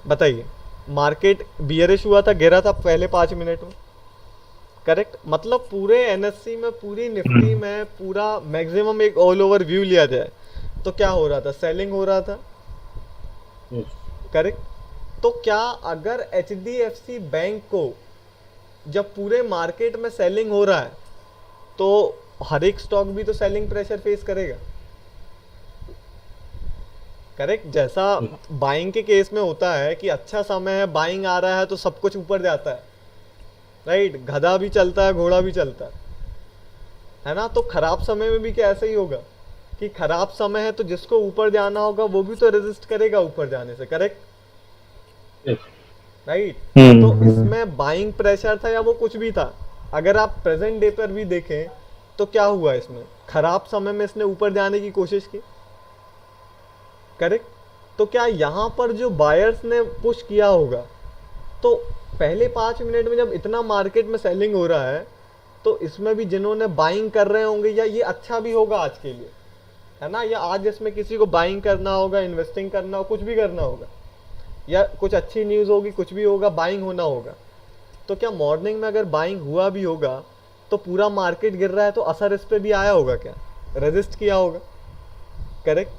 बताइए? मार्केट बियरिश हुआ था, गिरा था पहले 5 मिनट में, करेक्ट, मतलब पूरे एनएससी में, पूरी निफ्टी में पूरा मैक्सिमम एक ऑल ओवर व्यू लिया जाए तो क्या हो रहा था, सेलिंग हो रहा था। करेक्ट, तो क्या अगर एचडीएफसी बैंक को जब पूरे मार्केट में सेलिंग हो रहा है तो हर एक स्टॉक भी तो सेलिंग प्रेशर फेस करेगा। करेक्ट, जैसा बाइंग के केस में होता है कि अच्छा समय है, बाइंग आ रहा है तो सब कुछ ऊपर जाता है, राइट, गधा भी चलता है, घोड़ा भी चलता है ना। तो खराब समय में भी क्या ऐसा ही होगा कि खराब समय है तो जिसको ऊपर जाना होगा वो भी तो रेजिस्ट करेगा ऊपर जाने से। Correct, right. तो इसमें बाइंग प्रेशर था या वो कुछ भी था, अगर आप प्रेजेंट डे पर भी देखें तो क्या हुआ, इसमें खराब समय में इसने ऊपर जाने की कोशिश की। करेक्ट, तो क्या यहाँ पर जो बायर्स ने पुश किया होगा, तो पहले 5 मिनट में जब इतना मार्केट में सेलिंग हो रहा है तो इसमें भी जिन्होंने बाइंग कर रहे होंगे, या ये अच्छा भी होगा आज के लिए, है ना, या आज इसमें किसी को बाइंग करना होगा, इन्वेस्टिंग करना हो, कुछ भी करना होगा, या कुछ अच्छी न्यूज़ होगी, कुछ भी होगा, बाइंग होना होगा, तो क्या मॉर्निंग में अगर बाइंग हुआ भी होगा तो पूरा मार्केट गिर रहा है तो असर इस पे भी आया होगा, क्या रेजिस्ट किया होगा। करेक्ट,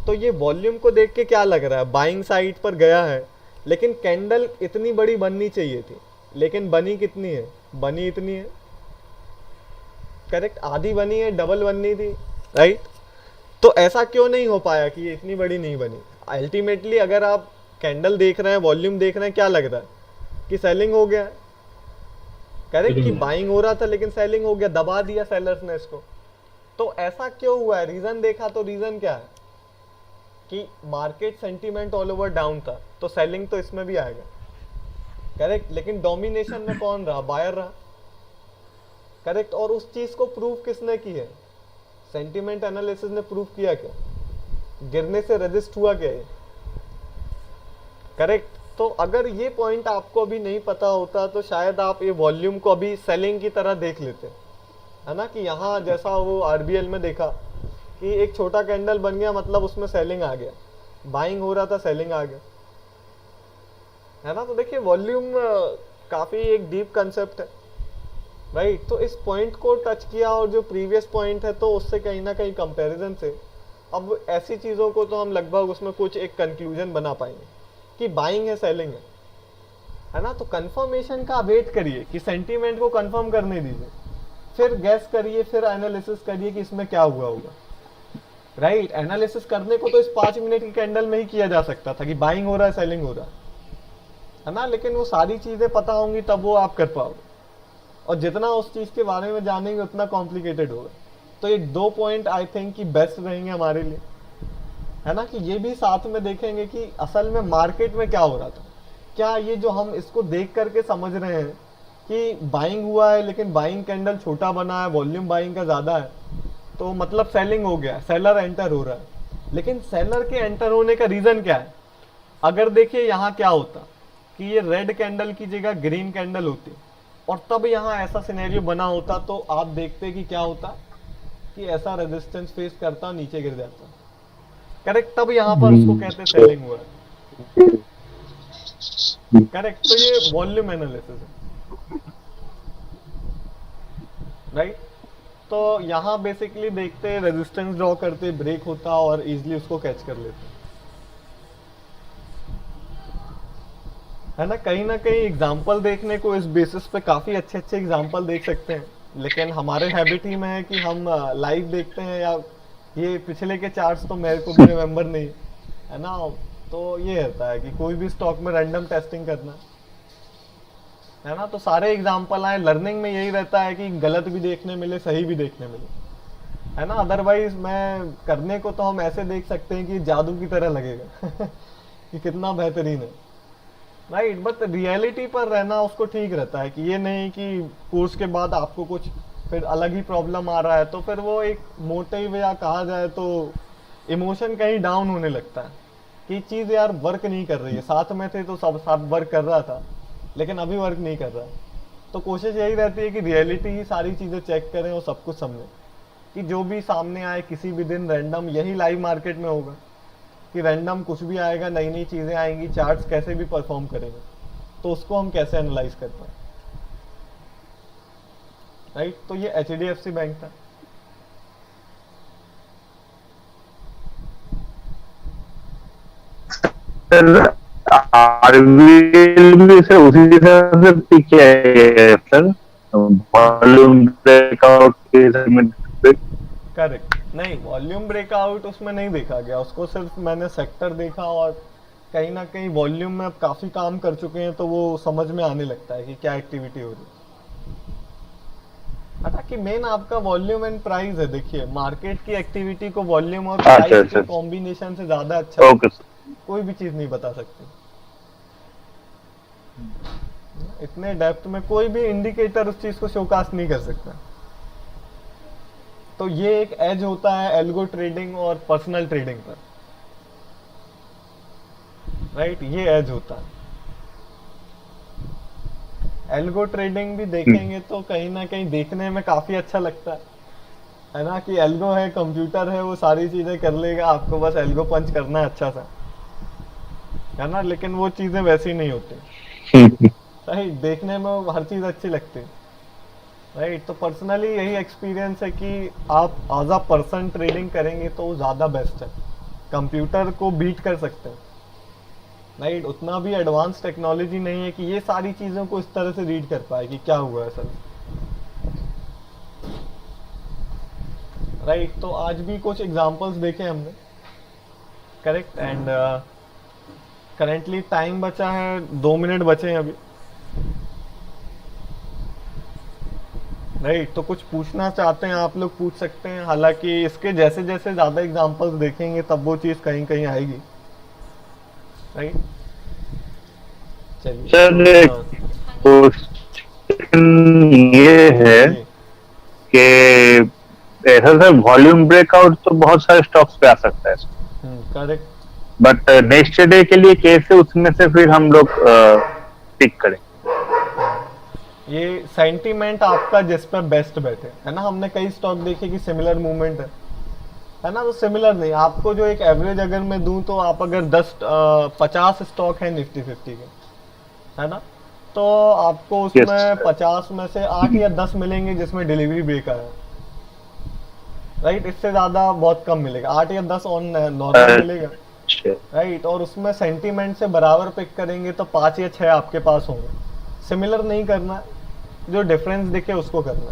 तो ये वॉल्यूम को देख के क्या लग रहा है, बाइंग साइड पर गया है, लेकिन कैंडल इतनी बड़ी बननी चाहिए थी, लेकिन बनी कितनी है, बनी इतनी है। करेक्ट, आधी बनी है, डबल बननी थी, राइट। तो ऐसा क्यों नहीं हो पाया कि ये इतनी बड़ी नहीं बनी। अल्टीमेटली अगर आप कैंडल देख रहे हैं, वॉल्यूम देख रहे हैं, क्या लग रहा है कि सेलिंग हो गया। करेक्ट, कि बाइंग हो रहा था लेकिन सेलिंग हो गया, दबा दिया सेलर्स ने इसको। तो ऐसा क्यों हुआ है, रीजन देखा तो रीजन क्या है कि market sentiment all over down था, तो सेलिंग तो इसमें भी आएगा। करेक्ट, लेकिन डोमिनेशन में कौन रहा, बायर रहा। करेक्ट, और उस चीज को प्रूव किसने की है, सेंटीमेंट एनालिसिस ने प्रूव किया क्या, गिरने से रेजिस्ट हुआ क्या ये। करेक्ट, तो अगर ये पॉइंट आपको अभी नहीं पता होता तो शायद आप ये वॉल्यूम को अभी सेलिंग की तरह देख लेते, है ना, कि यहाँ जैसा वो आरबीएल में देखा कि एक छोटा कैंडल बन गया, मतलब उसमें सेलिंग आ गया, बाइंग हो रहा था, सेलिंग आ गया, है ना। तो देखिए वॉल्यूम काफी एक डीप कंसेप्ट है, राइट। तो इस पॉइंट को टच किया, और जो प्रीवियस पॉइंट है तो उससे कहीं ना कहीं कंपैरिजन से अब ऐसी चीजों को तो हम लगभग उसमें कुछ एक कंक्लूजन बना पाएंगे कि बाइंग है, सेलिंग है ना। तो कंफर्मेशन का वेट करिए कि सेंटीमेंट को कंफर्म करने दीजिए, फिर गैस करिए, फिर एनालिसिस करिए कि इसमें क्या हुआ होगा, राइट। एनालिसिस करने को तो इस 5 मिनट की कैंडल में ही किया जा सकता था कि बाइंग हो रहा है, सेलिंग हो रहा है ना, लेकिन वो सारी चीजें पता होंगी तब वो आप कर पाओगे, और जितना उस चीज के बारे में जानेंगे उतना कॉम्प्लिकेटेड होगा। तो ये 2 पॉइंट आई थिंक कि बेस्ट रहेंगे हमारे लिए, है ना, कि ये भी साथ में देखेंगे कि असल में मार्केट में क्या हो रहा था। क्या ये जो हम इसको देख करके समझ रहे हैं कि बाइंग हुआ है लेकिन बाइंग कैंडल छोटा बना है, वॉल्यूम बाइंग का ज्यादा है, तो मतलब सेलिंग हो गया, सेलर एंटर हो रहा है। लेकिन सेलर के एंटर होने का रीजन क्या है, अगर देखिए यहाँ क्या होता कि ये रेड कैंडल की जगह ग्रीन कैंडल होती और तब यहाँ ऐसा सिनेरियो बना होता, तो आप देखते कि क्या होता कि ऐसा रेजिस्टेंस फेस करता, नीचे गिर जाता। करेक्ट, तब यहाँ पर उसको कहते सेलिंग हुआ है। करेक्ट, तो ये वॉल्यूम एनालिसिस है, राइट। तो यहाँ बेसिकली देखते रेजिस्टेंस ड्रॉ करते, ब्रेक होता और इजीली उसको कैच कर लेते, है ना। कहीं ना कहीं एग्जाम्पल देखने को इस बेसिस पे काफी अच्छे अच्छे एग्जाम्पल देख सकते हैं, लेकिन हमारे हैबिट ही में है कि हम लाइव देखते हैं, या ये पिछले के चार्ट्स तो मेरे को भी रिमेम्बर नहीं, है ना। तो ये रहता है कि कोई भी स्टॉक में रैंडम टेस्टिंग करना, है ना। तो सारे एग्जाम्पल आए, लर्निंग में यही रहता है कि गलत भी देखने मिले, सही भी देखने मिले, है ना। अदरवाइज मैं करने को तो हम ऐसे देख सकते हैं कि जादू की तरह लगेगा कि कितना बेहतरीन है, राइट। बट रियलिटी पर रहना उसको ठीक रहता है, कि ये नहीं कि कोर्स के बाद आपको कुछ फिर अलग ही प्रॉब्लम आ रहा है, तो फिर वो एक मोटिव या कहा जाए तो इमोशन कहीं डाउन होने लगता है कि चीज़ यार वर्क नहीं कर रही है, साथ में थे तो सब साथ वर्क कर रहा था, लेकिन अभी वर्क नहीं कर रहा है। तो कोशिश यही रहती है कि रियलिटी ही सारी चीज़ें चेक करें और सब कुछ समझें, कि जो भी सामने आए किसी भी दिन रैंडम, यही लाइव मार्केट में होगा कि रैंडम कुछ भी आएगा, नई नई चीज़ें आएंगी, चार्ट्स कैसे भी परफॉर्म करेंगे, तो उसको हम कैसे एनालाइज कर पाए। राइट, तो ये HDFC बैंक था। सर आरबीएल भी सर उसी तरह से पिक किया है सर, वॉल्यूम ब्रेकआउट के सेगमेंट पे। करेक्ट, नहीं वॉल्यूम ब्रेकआउट उसमें नहीं देखा गया, उसको सिर्फ मैंने सेक्टर देखा और कहीं ना कहीं वॉल्यूम में अब काफी काम कर चुके हैं तो वो समझ में आने लगता है कि क्या एक्टिविटी हो रही है। हालांकि मेन आपका वॉल्यूम एंड प्राइस है। देखिए मार्केट की एक्टिविटी को वॉल्यूम और अच्छा, प्राइस अच्छा। के कॉम्बिनेशन से ज्यादा अच्छा ओके सर। कोई भी चीज नहीं बता सकती। इतने डेप्थ में कोई भी इंडिकेटर उस चीज को शोकास्ट नहीं कर सकता। तो ये एक एज होता है एल्गो ट्रेडिंग और पर्सनल ट्रेडिंग पर, राइट, ये एज होता है। एल्गो ट्रेडिंग भी देखेंगे तो कहीं ना कहीं देखने में काफी अच्छा लगता है ना, कि एल्गो है, कंप्यूटर है, वो सारी चीजें कर लेगा, आपको बस एल्गो पंच करना है अच्छा सा, है ना। लेकिन वो चीजें वैसी नहीं होती, राइट, देखने में वो हर चीज अच्छी लगती है, राइट। तो पर्सनली यही एक्सपीरियंस है कि आप एज अ पर्सन ट्रेडिंग करेंगे तो वो ज्यादा बेस्ट है, कंप्यूटर को बीट कर सकते हैं, राइट। उतना भी एडवांस टेक्नोलॉजी नहीं है कि ये सारी चीजों को इस तरह से रीड कर पाए कि क्या हुआ है सर, राइट। तो आज भी कुछ एग्जांपल्स देखे हमने, करेक्ट। एंड करेंटली टाइम बचा है 2 मिनट बचे हैं अभी, राइट। तो कुछ पूछना चाहते हैं आप लोग पूछ सकते हैं, हालांकि इसके जैसे जैसे ज्यादा एग्जांपल्स देखेंगे तब वो चीज कहीं कहीं आएगी, राइट। चलिए सर एक क्वेश्चन ये है जी, कि ऐसा सर वॉल्यूम ब्रेकआउट तो बहुत सारे स्टॉक्स पे आ सकता है, करेक्ट। बट नेक्स्ट डे के लिए कैसे उसमें से फिर हम लोग पिक करें? ये सेंटीमेंट आपका जिस पे बेस्ट बैठे, है ना। हमने कई स्टॉक देखे कि सिमिलर मूवमेंट है ना, तो सिमिलर नहीं, आपको जो एक एवरेज अगर मैं दूं तो आप अगर 50 स्टॉक है निफ्टी 50 के, है ना, तो आपको उसमें 50 में से 8 या 10 मिलेंगे जिसमें डिलीवरी ब्रेक आया, राइट। इससे ज्यादा बहुत कम मिलेगा, 8 या 10 ऑन नॉर्मल मिलेगा, राइट। और उसमें सेंटीमेंट से बराबर पिक करेंगे तो 5 या 6 आपके पास होंगे। सिमिलर नहीं करना, जो डिफरेंस दिखे उसको करना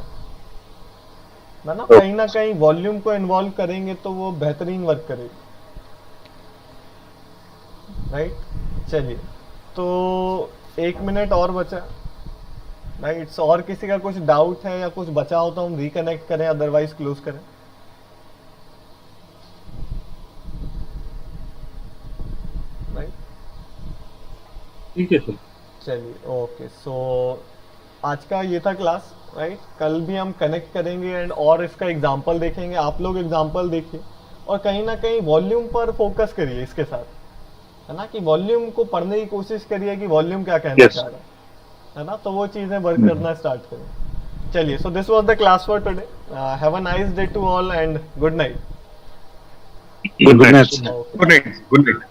है ना। कहीं ना कहीं वॉल्यूम को इन्वॉल्व करेंगे तो वो बेहतरीन वर्क करेगी, राइट। चलिए, तो 1 मिनट और बचा, राइट। और किसी का कुछ डाउट है या कुछ बचा हो तो हम रिकनेक्ट करें, अदरवाइज क्लोज करें, राइट। ठीक है सर। चलिए, ओके। सो आज का ये था क्लास, राइट। कल भी हम कनेक्ट करेंगे एंड और इसका एग्जांपल देखेंगे। आप लोग एग्जांपल देखिए और कहीं ना कहीं वॉल्यूम पर फोकस करिए इसके साथ, है ना, कि वॉल्यूम को पढ़ने की कोशिश करिए कि वॉल्यूम क्या कहना चाह रहा है ना, तो वो चीजें वर्क करना स्टार्ट करें। चलिए, so this was the class for today. Have a nice day to all and good night. Good night. Okay. Good night. Good night.